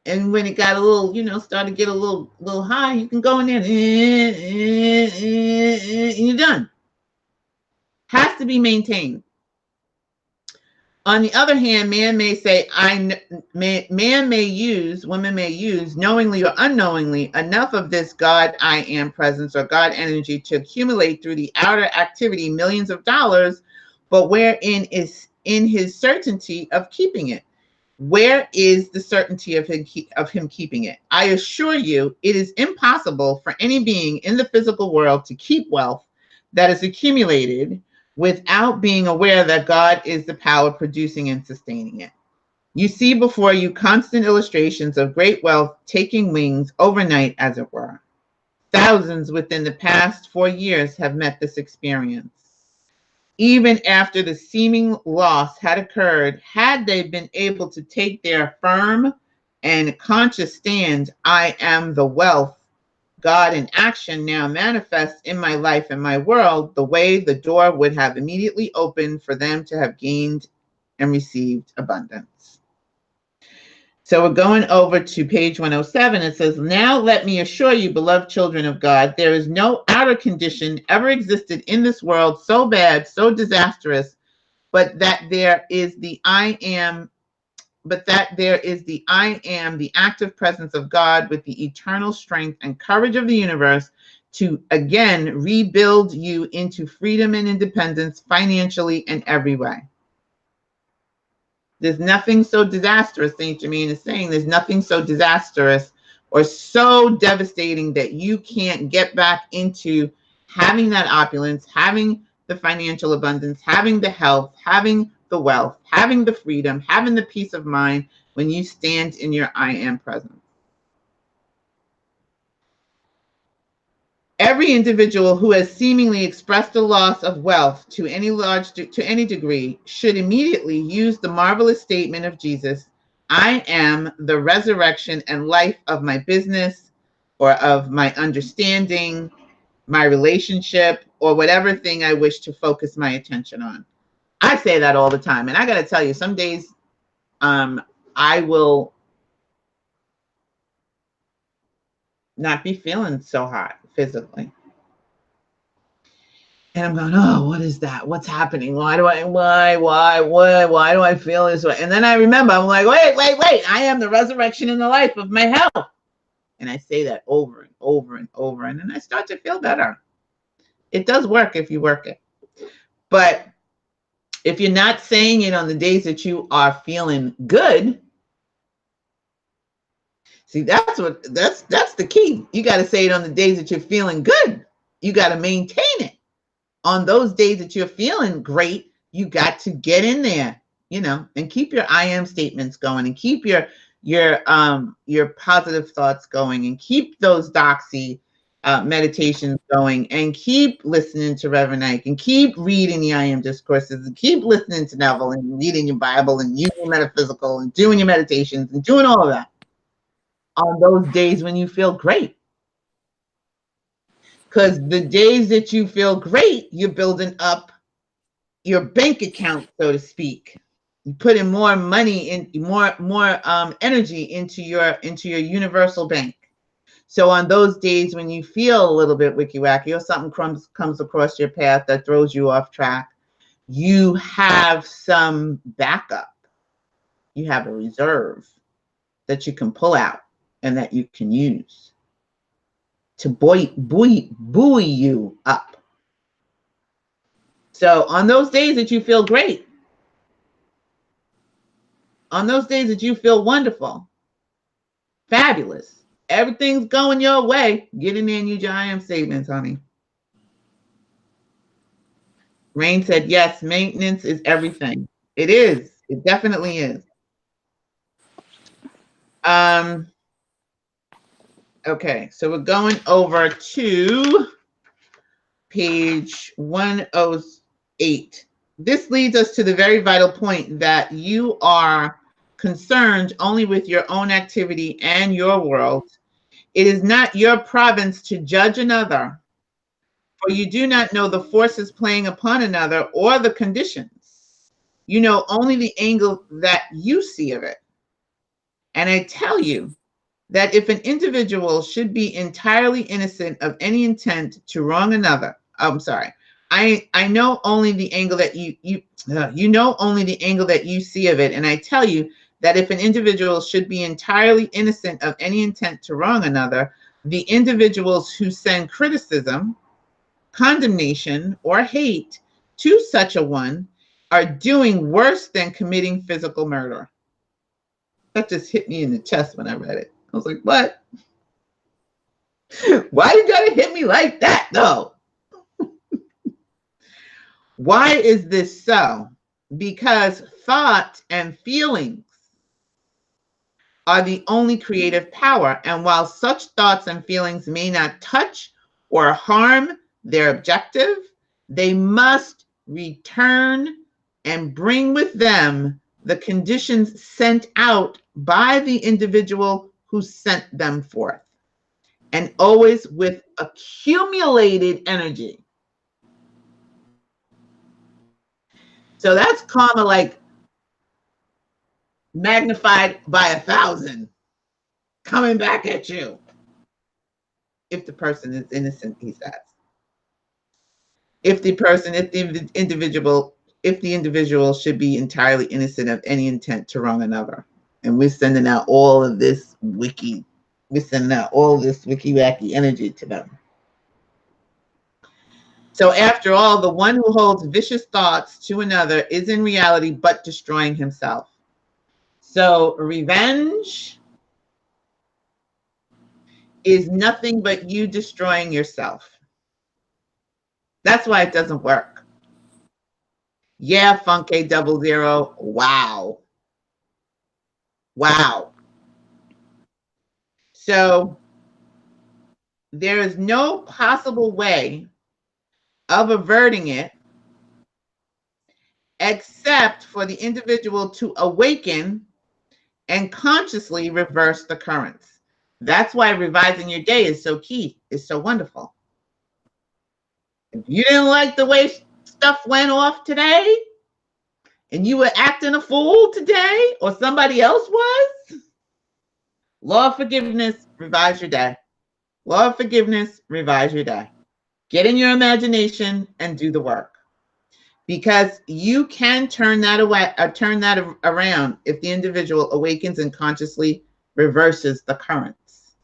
and when it got a little, started to get a little high, you can go in there and you're done. Has to be maintained. On the other hand, man may say, women may use, knowingly or unknowingly, enough of this God I am presence or God energy to accumulate through the outer activity millions of dollars, but wherein is in his certainty of keeping it? Where is the certainty of him keeping it? I assure you, it is impossible for any being in the physical world to keep wealth that is accumulated without being aware that God is the power producing and sustaining it. You see before you constant illustrations of great wealth taking wings overnight, as it were. Thousands within the past 4 years have met this experience. Even after the seeming loss had occurred, had they been able to take their firm and conscious stand, I am the wealth God in action now manifests in my life and my world, the way the door would have immediately opened for them to have gained and received abundance. So we're going over to page 107. It says, now let me assure you, beloved children of God, there is no outer condition ever existed in this world so bad, so disastrous, but that there is the I am, the active presence of God with the eternal strength and courage of the universe to again rebuild you into freedom and independence financially and every way. There's nothing so disastrous, St. Germain is saying, there's nothing so disastrous or so devastating that you can't get back into having that opulence, having the financial abundance, having the health, having the wealth, having the freedom, having the peace of mind when you stand in your I am presence. Every individual who has seemingly expressed a loss of wealth to any degree should immediately use the marvelous statement of Jesus, I am the resurrection and life of my business or of my understanding, my relationship, or whatever thing I wish to focus my attention on. I say that all the time. And I got to tell you, some days I will not be feeling so hot physically. And I'm going, oh, what is that? What's happening? Why do I feel this way? And then I remember, I'm like, wait. I am the resurrection and the life of my health. And I say that over and over and over. And then I start to feel better. It does work if you work it. But if you're not saying it on the days that you are feeling good, see, that's the key. You got to say it on the days that you're feeling good. You got to maintain it. On those days that you're feeling great, you got to get in there, and keep your I am statements going, and keep your positive thoughts going, and keep those doxy meditations going, and keep listening to Reverend Ike, and keep reading the I Am Discourses, and keep listening to Neville, and reading your Bible, and using metaphysical, and doing your meditations, and doing all of that on those days when you feel great. Because the days that you feel great, you're building up your bank account, so to speak. You put in more money, in more energy into your universal bank. So on those days when you feel a little bit wicky wacky or something comes across your path that throws you off track, you have some backup. You have a reserve that you can pull out and that you can use to buoy you up. So on those days that you feel great, on those days that you feel wonderful, fabulous, everything's going your way, get in there and use your I am statements, honey. Rain said, yes, maintenance is everything. It is. It definitely is. Okay, so we're going over to page 108. This leads us to the very vital point that you are concerned only with your own activity and your world. It is not your province to judge another, for you do not know the forces playing upon another or the conditions. You know only the angle that you see of it. And I tell you that if an individual should be entirely innocent of any intent to wrong another, I'm sorry, I know only the angle that you know only the angle that you see of it, and I tell you that if an individual should be entirely innocent of any intent to wrong another, the individuals who send criticism, condemnation, or hate to such a one are doing worse than committing physical murder. That just hit me in the chest when I read it. I was like, what? Why you gotta hit me like that, though? Why is this so? Because thought and feelings are the only creative power. And while such thoughts and feelings may not touch or harm their objective, they must return and bring with them the conditions sent out by the individual who sent them forth, and always with accumulated energy. So that's karma like magnified by 1,000 coming back at you. If the person is innocent, he says. If the individual should be entirely innocent of any intent to wrong another. And we're sending out all of this wicky wacky energy to them. So after all, the one who holds vicious thoughts to another is in reality but destroying himself. So revenge is nothing but you destroying yourself. That's why it doesn't work. Yeah, Funke 00. Wow. Wow. So there is no possible way of averting it except for the individual to awaken and consciously reverse the currents. That's why revising your day is so key, is so wonderful. If you didn't like the way stuff went off today, and you were acting a fool today, or somebody else was, law of forgiveness, revise your day. Law of forgiveness, revise your day. Get in your imagination and do the work. Because you can turn that around if the individual awakens and consciously reverses the currents.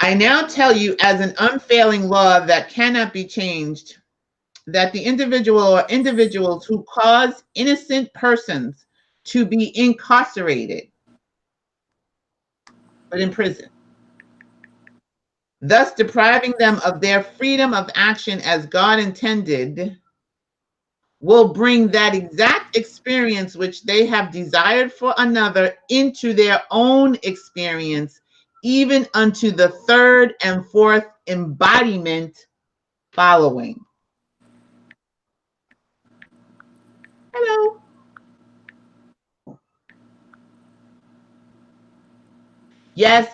I now tell you as an unfailing law that cannot be changed, that the individual or individuals who cause innocent persons to be incarcerated, but in prison, thus depriving them of their freedom of action as God intended, will bring that exact experience which they have desired for another into their own experience, even unto the third and fourth embodiment following. Hello. Yes,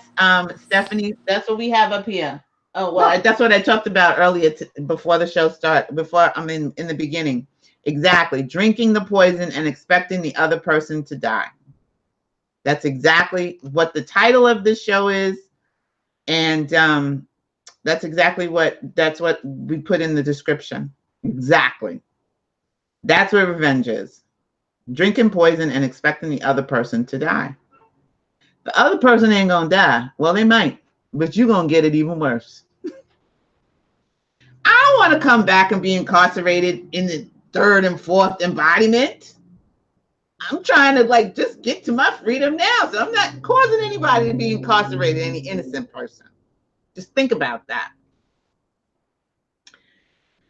Stephanie, that's what we have up here. Oh, well, that's what I talked about earlier before the show started, before I'm in the beginning. Exactly. Drinking the poison and expecting the other person to die. That's exactly what the title of this show is. And that's exactly what we put in the description. Exactly. That's where revenge is. Drinking poison and expecting the other person to die. The other person ain't gonna die. Well, they might, but you're gonna get it even worse. I don't want to come back and be incarcerated in the third and fourth embodiment. I'm trying to like just get to my freedom now. So I'm not causing anybody to be incarcerated, any innocent person. Just think about that.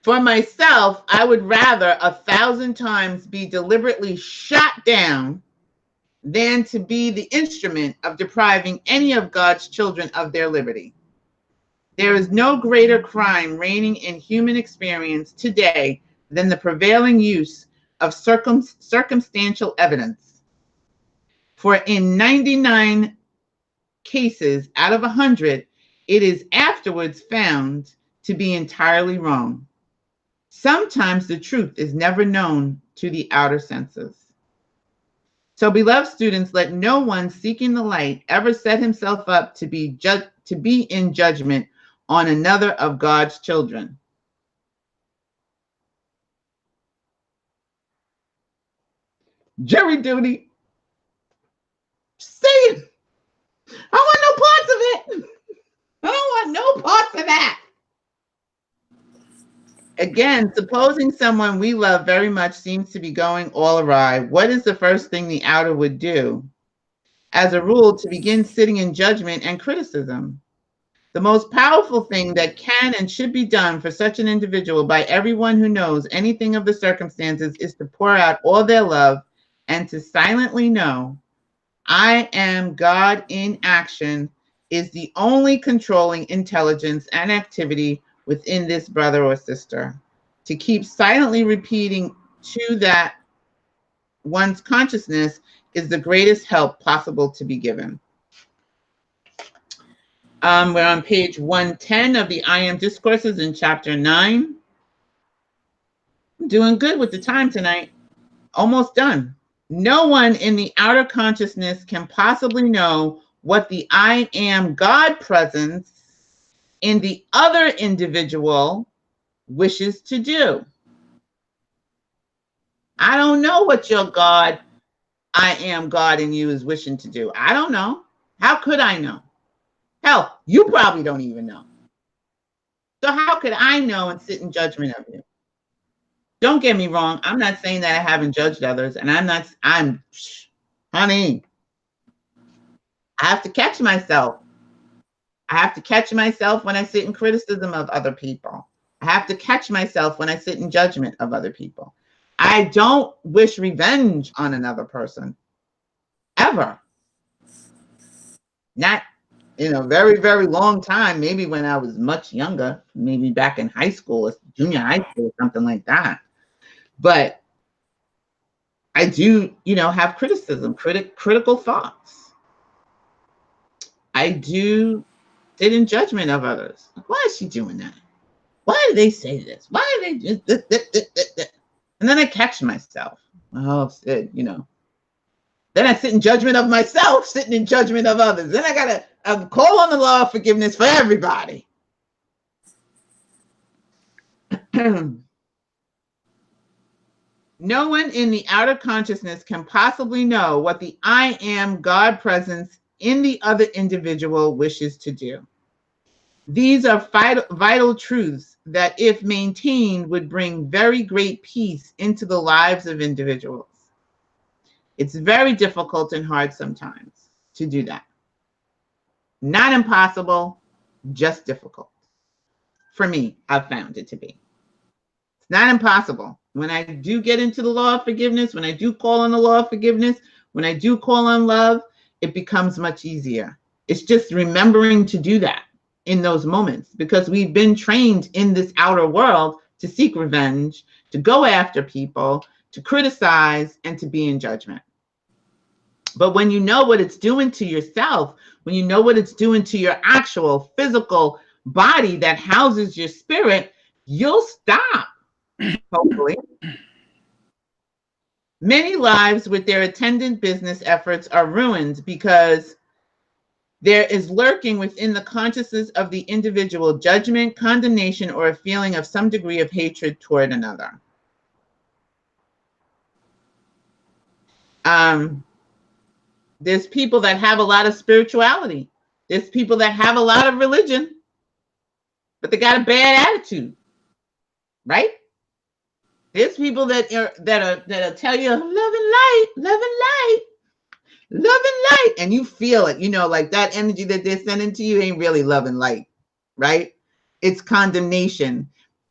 For myself, I would rather 1,000 times be deliberately shot down than to be the instrument of depriving any of God's children of their liberty. There is no greater crime reigning in human experience today than the prevailing use of circumstantial evidence. For in 99 cases out of 100, it is afterwards found to be entirely wrong. Sometimes the truth is never known to the outer senses. So, beloved students, let no one seeking the light ever set himself up to be in judgment on another of God's children. Jury duty. Say it. I want no parts of it. I don't want no parts of that. Again, supposing someone we love very much seems to be going all awry, what is the first thing the outer would do? As a rule, to begin sitting in judgment and criticism. The most powerful thing that can and should be done for such an individual by everyone who knows anything of the circumstances is to pour out all their love and to silently know, I am God in action is the only controlling intelligence and activity within this brother or sister. To keep silently repeating to that one's consciousness is the greatest help possible to be given. We're on page 110 of the I AM Discourses in chapter 9. I'm doing good with the time tonight. Almost done. No one in the outer consciousness can possibly know what the I am God presence in the other individual wishes to do. I don't know what your God, I am God in you is wishing to do. I don't know. How could I know? Hell, you probably don't even know. So how could I know and sit in judgment of you? Don't get me wrong. I'm not saying that I haven't judged others, and honey, I have to catch myself. I have to catch myself when I sit in criticism of other people. I have to catch myself when I sit in judgment of other people. I don't wish revenge on another person, ever. Not in a very, very long time, maybe when I was much younger, maybe back in high school or junior high school or something like that. But I do, have criticism, critical thoughts. I do sit in judgment of others. Why is she doing that? Why do they say this? Why do they just this? And then I catch myself. Oh, Sid, Then I sit in judgment of myself, sitting in judgment of others. Then I gotta call on the law of forgiveness for everybody. No one in the outer consciousness can possibly know what the I am God presence in the other individual wishes to do. These are vital truths that, if maintained, would bring very great peace into the lives of individuals. It's very difficult and hard sometimes to do that. Not impossible, just difficult. For me, I've found it to be. It's not impossible. When I do get into the law of forgiveness, when I do call on the law of forgiveness, when I do call on love, it becomes much easier. It's just remembering to do that in those moments, because we've been trained in this outer world to seek revenge, to go after people, to criticize, and to be in judgment. But when you know what it's doing to yourself, when you know what it's doing to your actual physical body that houses your spirit, you'll stop, hopefully. Many lives with their attendant business efforts are ruined because there is lurking within the consciousness of the individual judgment, condemnation, or a feeling of some degree of hatred toward another. There's people that have a lot of spirituality. There's people that have a lot of religion, but they got a bad attitude, right? There's people that'll tell you love and light, love and light, love and light, and you feel it. You know, like that energy that they're sending to you ain't really love and light, right? It's condemnation,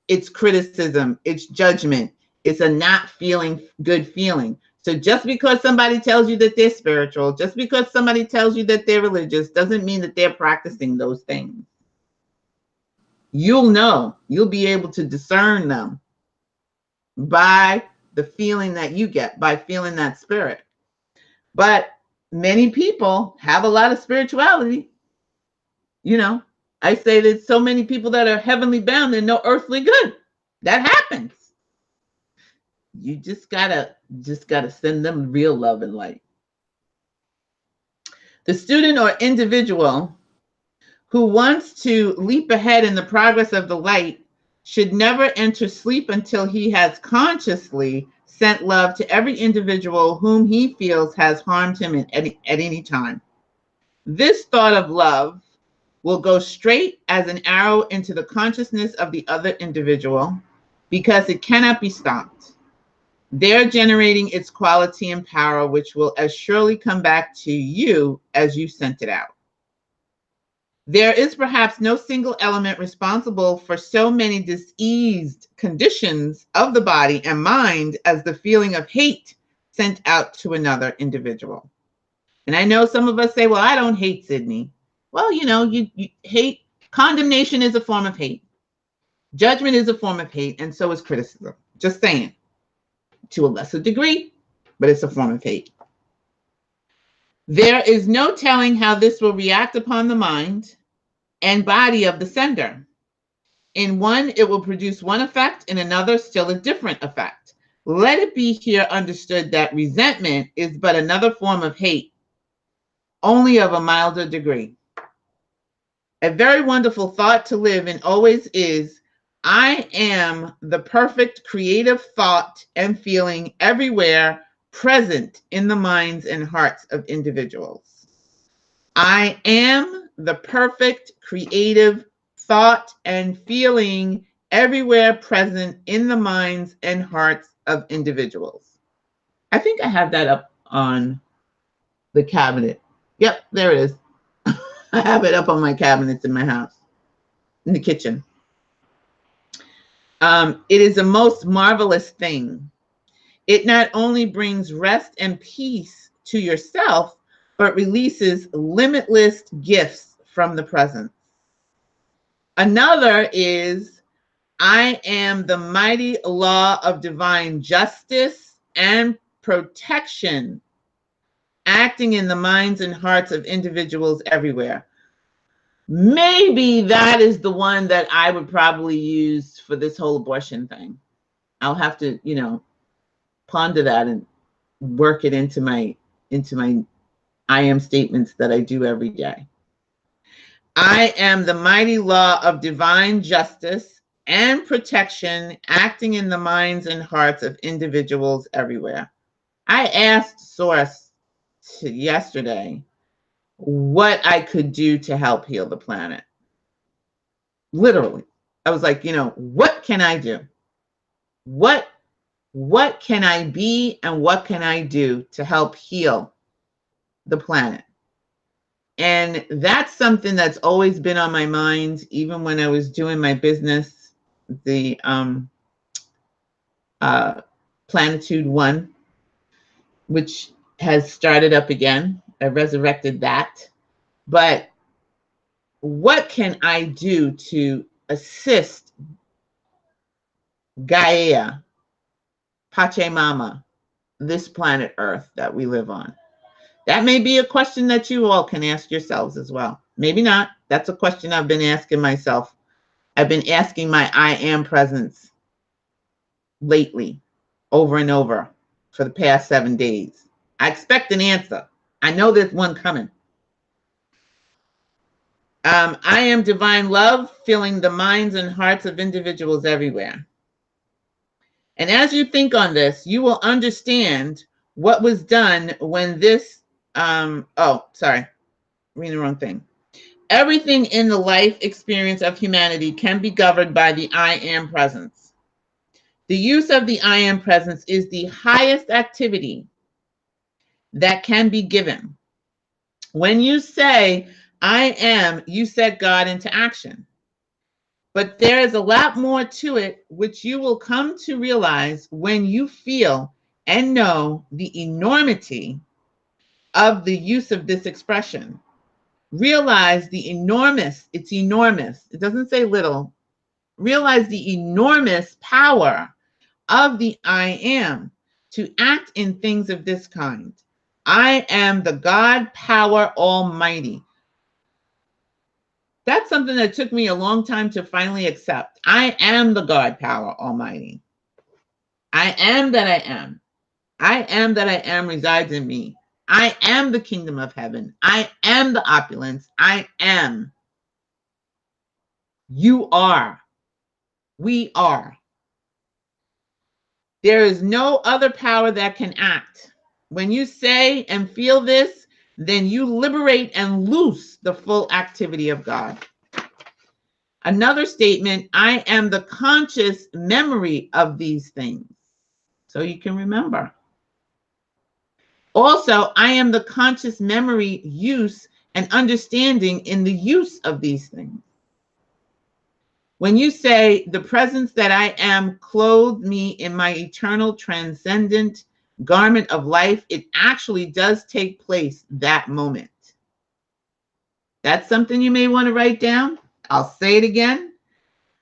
it's criticism, it's judgment, it's a not feeling good feeling. So just because somebody tells you that they're spiritual, just because somebody tells you that they're religious, doesn't mean that they're practicing those things. You'll know, you'll be able to discern them by the feeling that you get, by feeling that spirit. But many people have a lot of spirituality. You know, I say that so many people that are heavenly bound and no earthly good. That happens. You just gotta send them real love and light. The student or individual who wants to leap ahead in the progress of the light should never enter sleep until he has consciously sent love to every individual whom he feels has harmed him at any time. This thought of love will go straight as an arrow into the consciousness of the other individual because it cannot be stopped. They're generating its quality and power, which will as surely come back to you as you sent it out. There is perhaps no single element responsible for so many diseased conditions of the body and mind as the feeling of hate sent out to another individual. And I know some of us say, well, I don't hate, Sydney. Well, you know, you hate. Condemnation is a form of hate. Judgment is a form of hate, and so is criticism. Just saying. To a lesser degree, but it's a form of hate. There is no telling how this will react upon the mind and body of the sender. In one, it will produce one effect, in another, still a different effect. Let it be here understood that resentment is but another form of hate, only of a milder degree. A very wonderful thought to live in always is, I am the perfect creative thought and feeling everywhere present in the minds and hearts of individuals. I am the perfect creative thought and feeling everywhere present in the minds and hearts of individuals. I think I have that up on the cabinet. Yep, there it is. I have it up on my cabinets in my house, in the kitchen. It is a most marvelous thing. It not only brings rest and peace to yourself, but releases limitless gifts from the presence. Another is, I am the mighty law of divine justice and protection acting in the minds and hearts of individuals everywhere. Maybe that is the one that I would probably use for this whole abortion thing. I'll have to, you know, ponder that and work it into my I am statements that I do every day. I am the mighty law of divine justice and protection acting in the minds and hearts of individuals everywhere. I asked Source yesterday what I could do to help heal the planet. Literally. I was like, you know, what can I do? What can I be and what can I do to help heal the planet? And that's something that's always been on my mind, even when I was doing my business, the Planitude One, which has started up again. I resurrected that. But what can I do to assist Gaia, Pachamama, this planet Earth that we live on? That may be a question that you all can ask yourselves as well. Maybe not. That's a question I've been asking myself. I've been asking my I am presence lately, over and over. for the past 7 days. I expect an answer. I know there's one coming. I am divine love, filling the minds and hearts of individuals everywhere. And as you think on this, you will understand what was done when this, oh, sorry, reading the wrong thing. Everything in the life experience of humanity can be governed by the I am presence. The use of the I am presence is the highest activity that can be given. When you say, I am, you set God into action. But there is a lot more to it, which you will come to realize when you feel and know the enormity of the use of this expression. Realize the enormous, it's enormous. It doesn't say little. Realize the enormous power of the I am to act in things of this kind. I am the God power almighty. That's something that took me a long time to finally accept. I am the God power almighty. I am that I am. I am that I am resides in me. I am the kingdom of heaven. I am the opulence. I am. You are. We are. There is no other power that can act. When you say and feel this, then you liberate and loose the full activity of God. Another statement, I am the conscious memory of these things. So you can remember. Also, I am the conscious memory, use, and understanding in the use of these things. When you say, the presence that I am clothed me in my eternal transcendent garment of life, it actually does take place that moment. That's something you may want to write down. I'll say it again.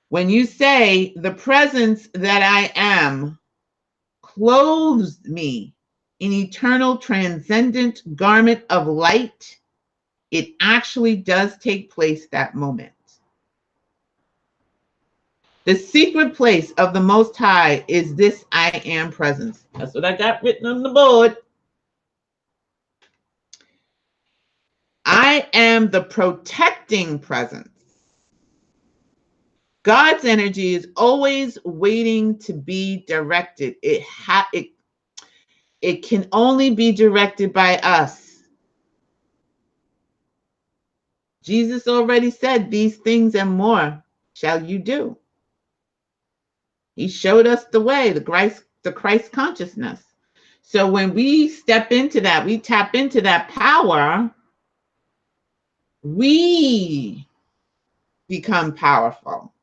When you say, the presence that I am clothes me in eternal transcendent garment of light, it actually does take place that moment. The secret place of the Most High is this I am presence. That's what I got written on the board. I am the protecting presence. God's energy is always waiting to be directed. It can only be directed by us. Jesus already said, these things and more shall you do. He showed us the way, the Christ consciousness. So when we step into that, we tap into that power, we become powerful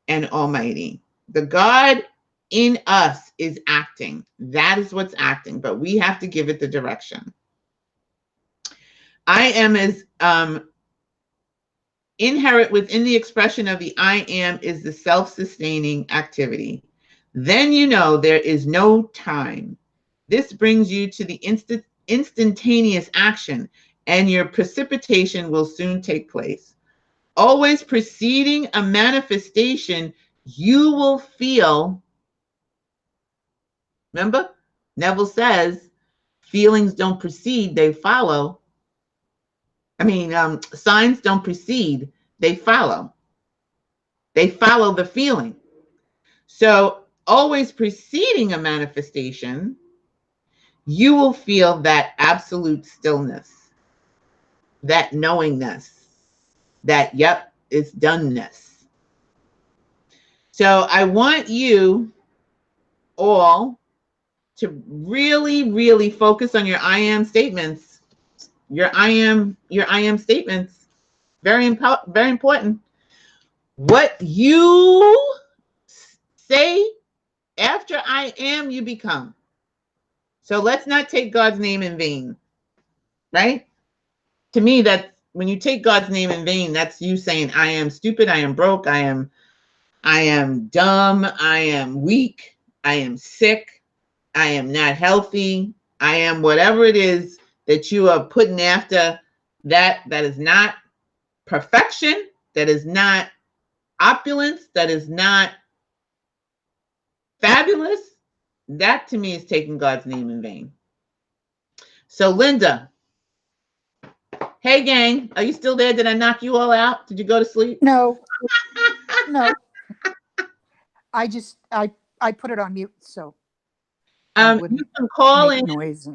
and almighty. The God in us is acting. That is what's acting, but we have to give it the direction. I am as inherent within the expression of the I am is the self-sustaining activity. Then you know there is no time. This brings you to the instantaneous action, and your precipitation will soon take place. Always preceding a manifestation, you will feel. Remember, Neville says, feelings don't precede, they follow. Signs don't precede, they follow. They follow the feeling. So always preceding a manifestation, you will feel that absolute stillness, that knowingness, that, yep, it's doneness. So I want you all to really, really focus on your I am statements. Your I am statements. Very important. What you say after I am, you become. So let's not take God's name in vain, right? To me, that's when you take God's name in vain, that's you saying, I am stupid, I am broke, I am dumb, I am weak, I am sick, I am not healthy, I am whatever it is that you are putting after that is not perfection, that is not opulence, that is not fabulous. That to me is taking God's name in vain. So Linda, hey gang, are you still there? Did I knock you all out? Did you go to sleep? No, no. I put it on mute so I You wouldn't can call make in noise.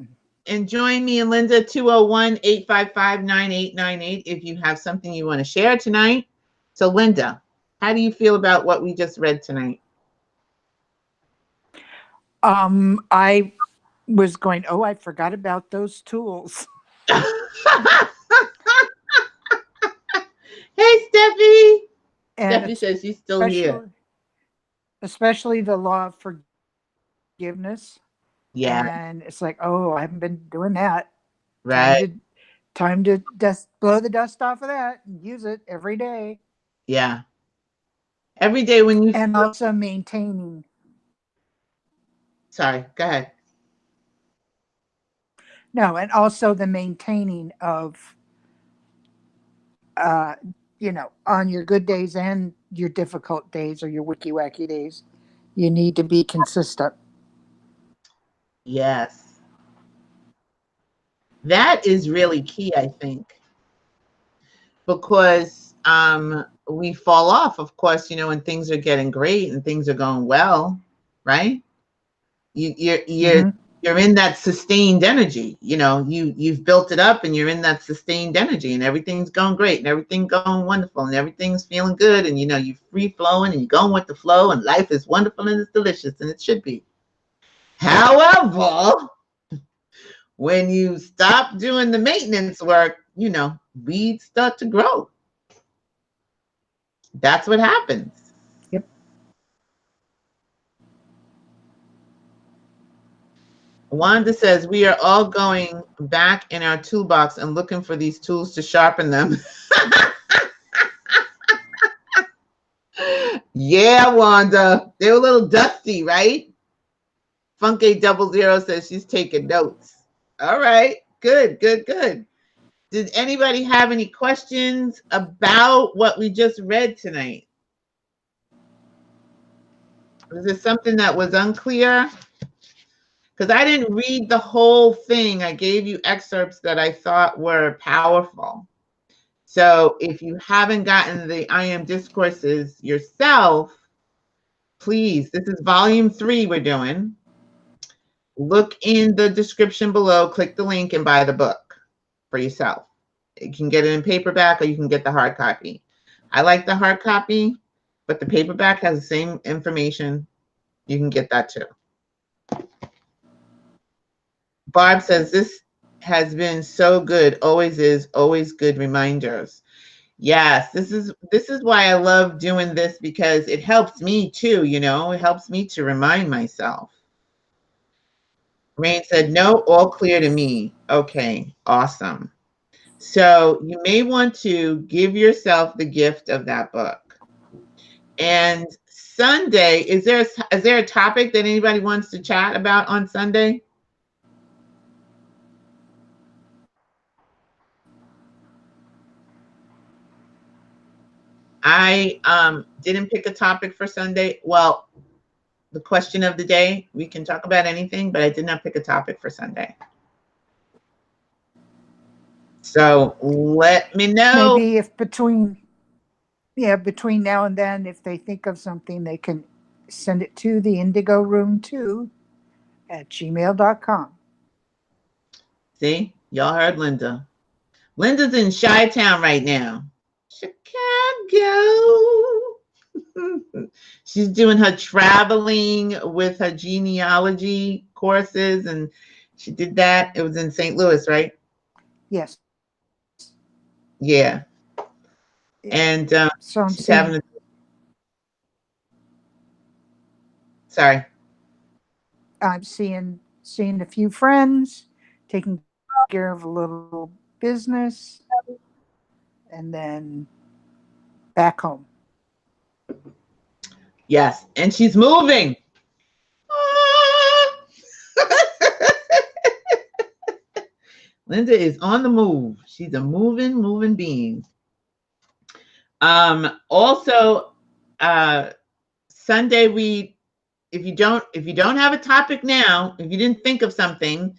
and join me and Linda 201-855-9898 if you have something you want to share tonight. So Linda, how do you feel about what we just read tonight? I was going, oh, I forgot about those tools. Hey Steffi. And Steffi says she's still here. Especially the law of forgiveness. Yeah. And it's like, oh, I haven't been doing that. Right. Time to blow the dust off of that and use it every day. Yeah. Every day when you... And also maintaining. Sorry, go ahead. No, and also the maintaining of, on your good days and your difficult days or your wicky wacky days, you need to be consistent. Yes. That is really key, I think, because we fall off, of course, when things are getting great and things are going well, right? You're in that sustained energy. You've built it up and you're in that sustained energy and everything's going great and everything's going wonderful and everything's feeling good and you're free flowing and you're going with the flow and life is wonderful and it's delicious and it should be. However, when you stop doing the maintenance work, weeds start to grow. That's what happens. Yep. Wanda says, we are all going back in our toolbox and looking for these tools to sharpen them. Yeah, Wanda. They were a little dusty, right? Funky 00 says she's taking notes. All right. Good, good, good. Did anybody have any questions about what we just read tonight? Was there something that was unclear? Because I didn't read the whole thing. I gave you excerpts that I thought were powerful. So if you haven't gotten the I AM Discourses yourself, please, this is volume 3 we're doing. Look in the description below, click the link and buy the book for yourself. You can get it in paperback or you can get the hard copy. I like the hard copy, but the paperback has the same information. You can get that too. Barb says, this has been so good. Always is, always good reminders. Yes, this is why I love doing this, because it helps me too, it helps me to remind myself. Rain said, no, all clear to me. Okay, awesome. So you may want to give yourself the gift of that book. And Sunday, is there a topic that anybody wants to chat about on Sunday? I didn't pick a topic for Sunday. Well, the question of the day, we can talk about anything, but I did not pick a topic for Sunday. So let me know. Maybe if between now and then, if they think of something, they can send it to the Indigo Room 2 at gmail.com. See, y'all heard Linda. Linda's in Chi-Town right now. Chicago. She's doing her traveling with her genealogy courses, and she did that. It was in St. Louis, right? Yes. Yeah. And so I'm she's having a... Sorry. I'm seeing a few friends, taking care of a little business, and then back home. Yes, and she's moving. Linda is on the move. She's a moving being. Also, Sunday we if you don't have a topic now, if you didn't think of something,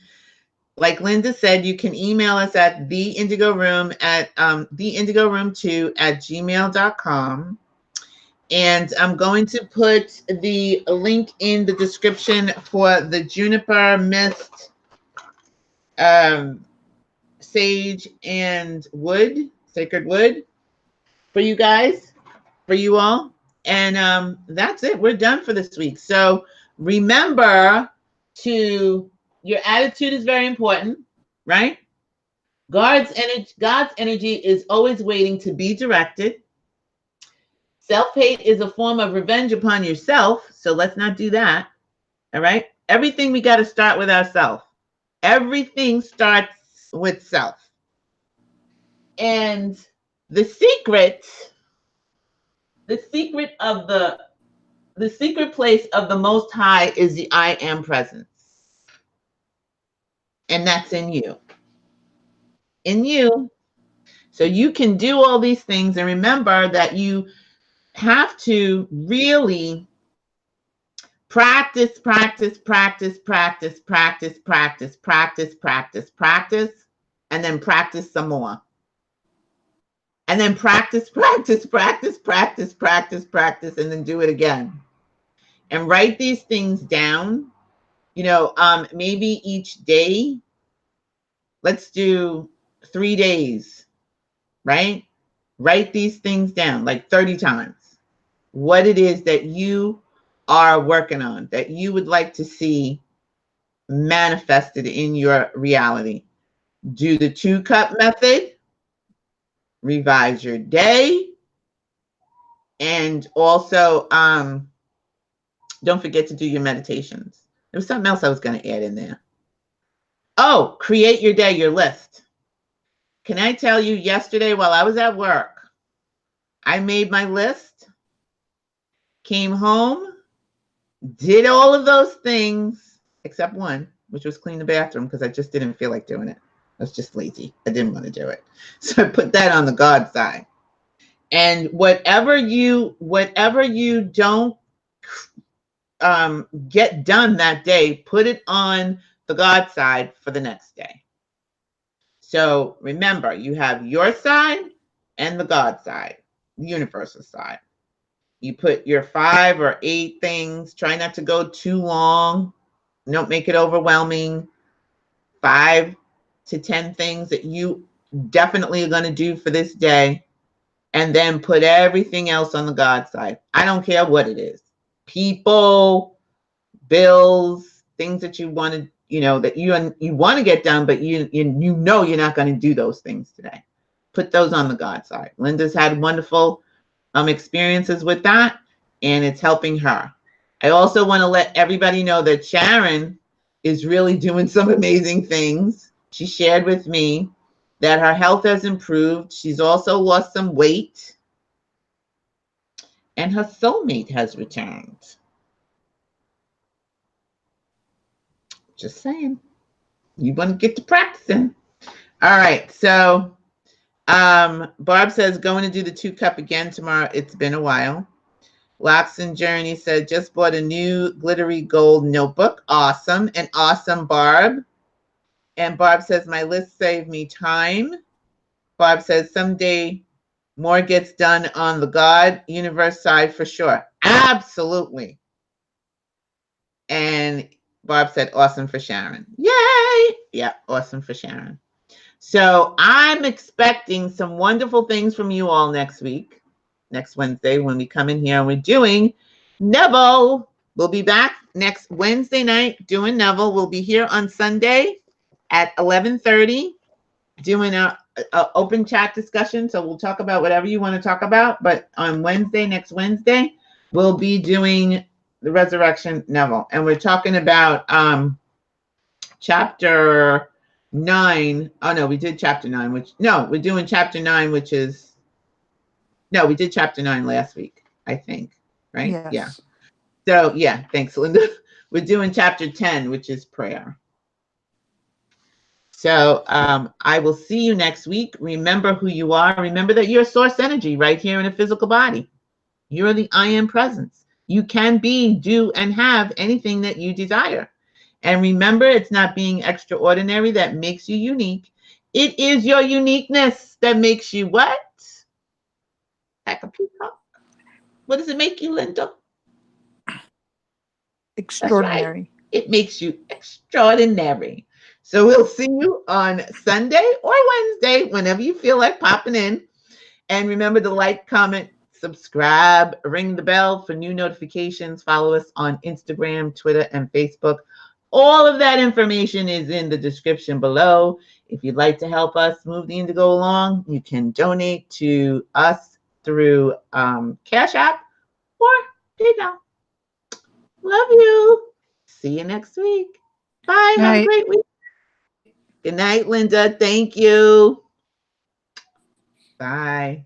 like Linda said, you can email us at the Indigo Room at theindigo.room2@gmail.com. And I'm going to put the link in the description for the juniper mist, sage and wood, sacred wood, for you guys, for you all. And that's it. We're done for this week. So remember your attitude is very important, right? God's energy is always waiting to be directed. Self-hate is a form of revenge upon yourself, so let's not do that. All right? Everything we got to start with ourselves. Everything starts with self. And the secret place of the Most High is the I Am presence. And that's in you. In you. So you can do all these things, and remember that you have to really practice, and then practice some more. And then practice, and then do it again. And write these things down. Maybe each day, let's do 3 days, right? Write these things down like 30 times. What it is that you are working on, that you would like to see manifested in your reality. Do the 2-cup method, revise your day, and also don't forget to do your meditations. There was something else I was going to add in there. Oh, create your day, your list. Can I tell you, yesterday while I was at work, I made my list, came home, did all of those things, except one, which was clean the bathroom, because I just didn't feel like doing it. I was just lazy. I didn't want to do it. So I put that on the God side. And whatever you don't get done that day, put it on the God side for the next day. So remember, you have your side and the God side, the universal side. You put your 5 or 8 things. Try not to go too long. Don't make it overwhelming. 5 to 10 things that you definitely are going to do for this day. And then put everything else on the God side. I don't care what it is. People, bills, things that you want to, that you want to get done, but you know you're not going to do those things today. Put those on the God side. Linda's had wonderful experiences with that, and it's helping her. I also want to let everybody know that Sharon is really doing some amazing things. She shared with me that her health has improved. She's also lost some weight, and her soulmate has returned. Just saying. You want to get to practicing. All right, so Barb says, going to do the 2-cup again tomorrow. It's been a while. Loxon Journey said, just bought a new glittery gold notebook. Awesome. And awesome, Barb. And Barb says, my list saved me time. Barb says, someday more gets done on the God universe side for sure. Absolutely. And Barb said, awesome for Sharon. Yay. Yeah, awesome for Sharon. So I'm expecting some wonderful things from you all next week, next Wednesday, when we come in here and we're doing Neville. We'll be back next Wednesday night doing Neville. We'll be here on Sunday at 11:30 doing a open chat discussion. So we'll talk about whatever you want to talk about. But on Wednesday, next Wednesday, we'll be doing the Resurrection Neville. And we're talking about chapter 9. Oh no, we did chapter 9, we're doing chapter 9, we did chapter 9 last week, I think, right? Yes. Yeah. So yeah, thanks, Linda. We're doing chapter 10, which is prayer. So I will see you next week. Remember who you are. Remember that you're source energy right here in a physical body. You're the I Am presence. You can be, do, and have anything that you desire. And remember, it's not being extraordinary that makes you unique. It is your uniqueness that makes you what? Like a peacock. What does it make you, Linda? Extraordinary. Right. It makes you extraordinary. So we'll see you on Sunday or Wednesday, whenever you feel like popping in. And remember to like, comment, subscribe, ring the bell for new notifications. Follow us on Instagram, Twitter, and Facebook. All of that information is in the description below. If you'd like to help us move the Indigo along, you can donate to us through Cash App or PayPal. Love you. See you next week. Bye. Have a great week. Good night, Linda. Thank you. Bye.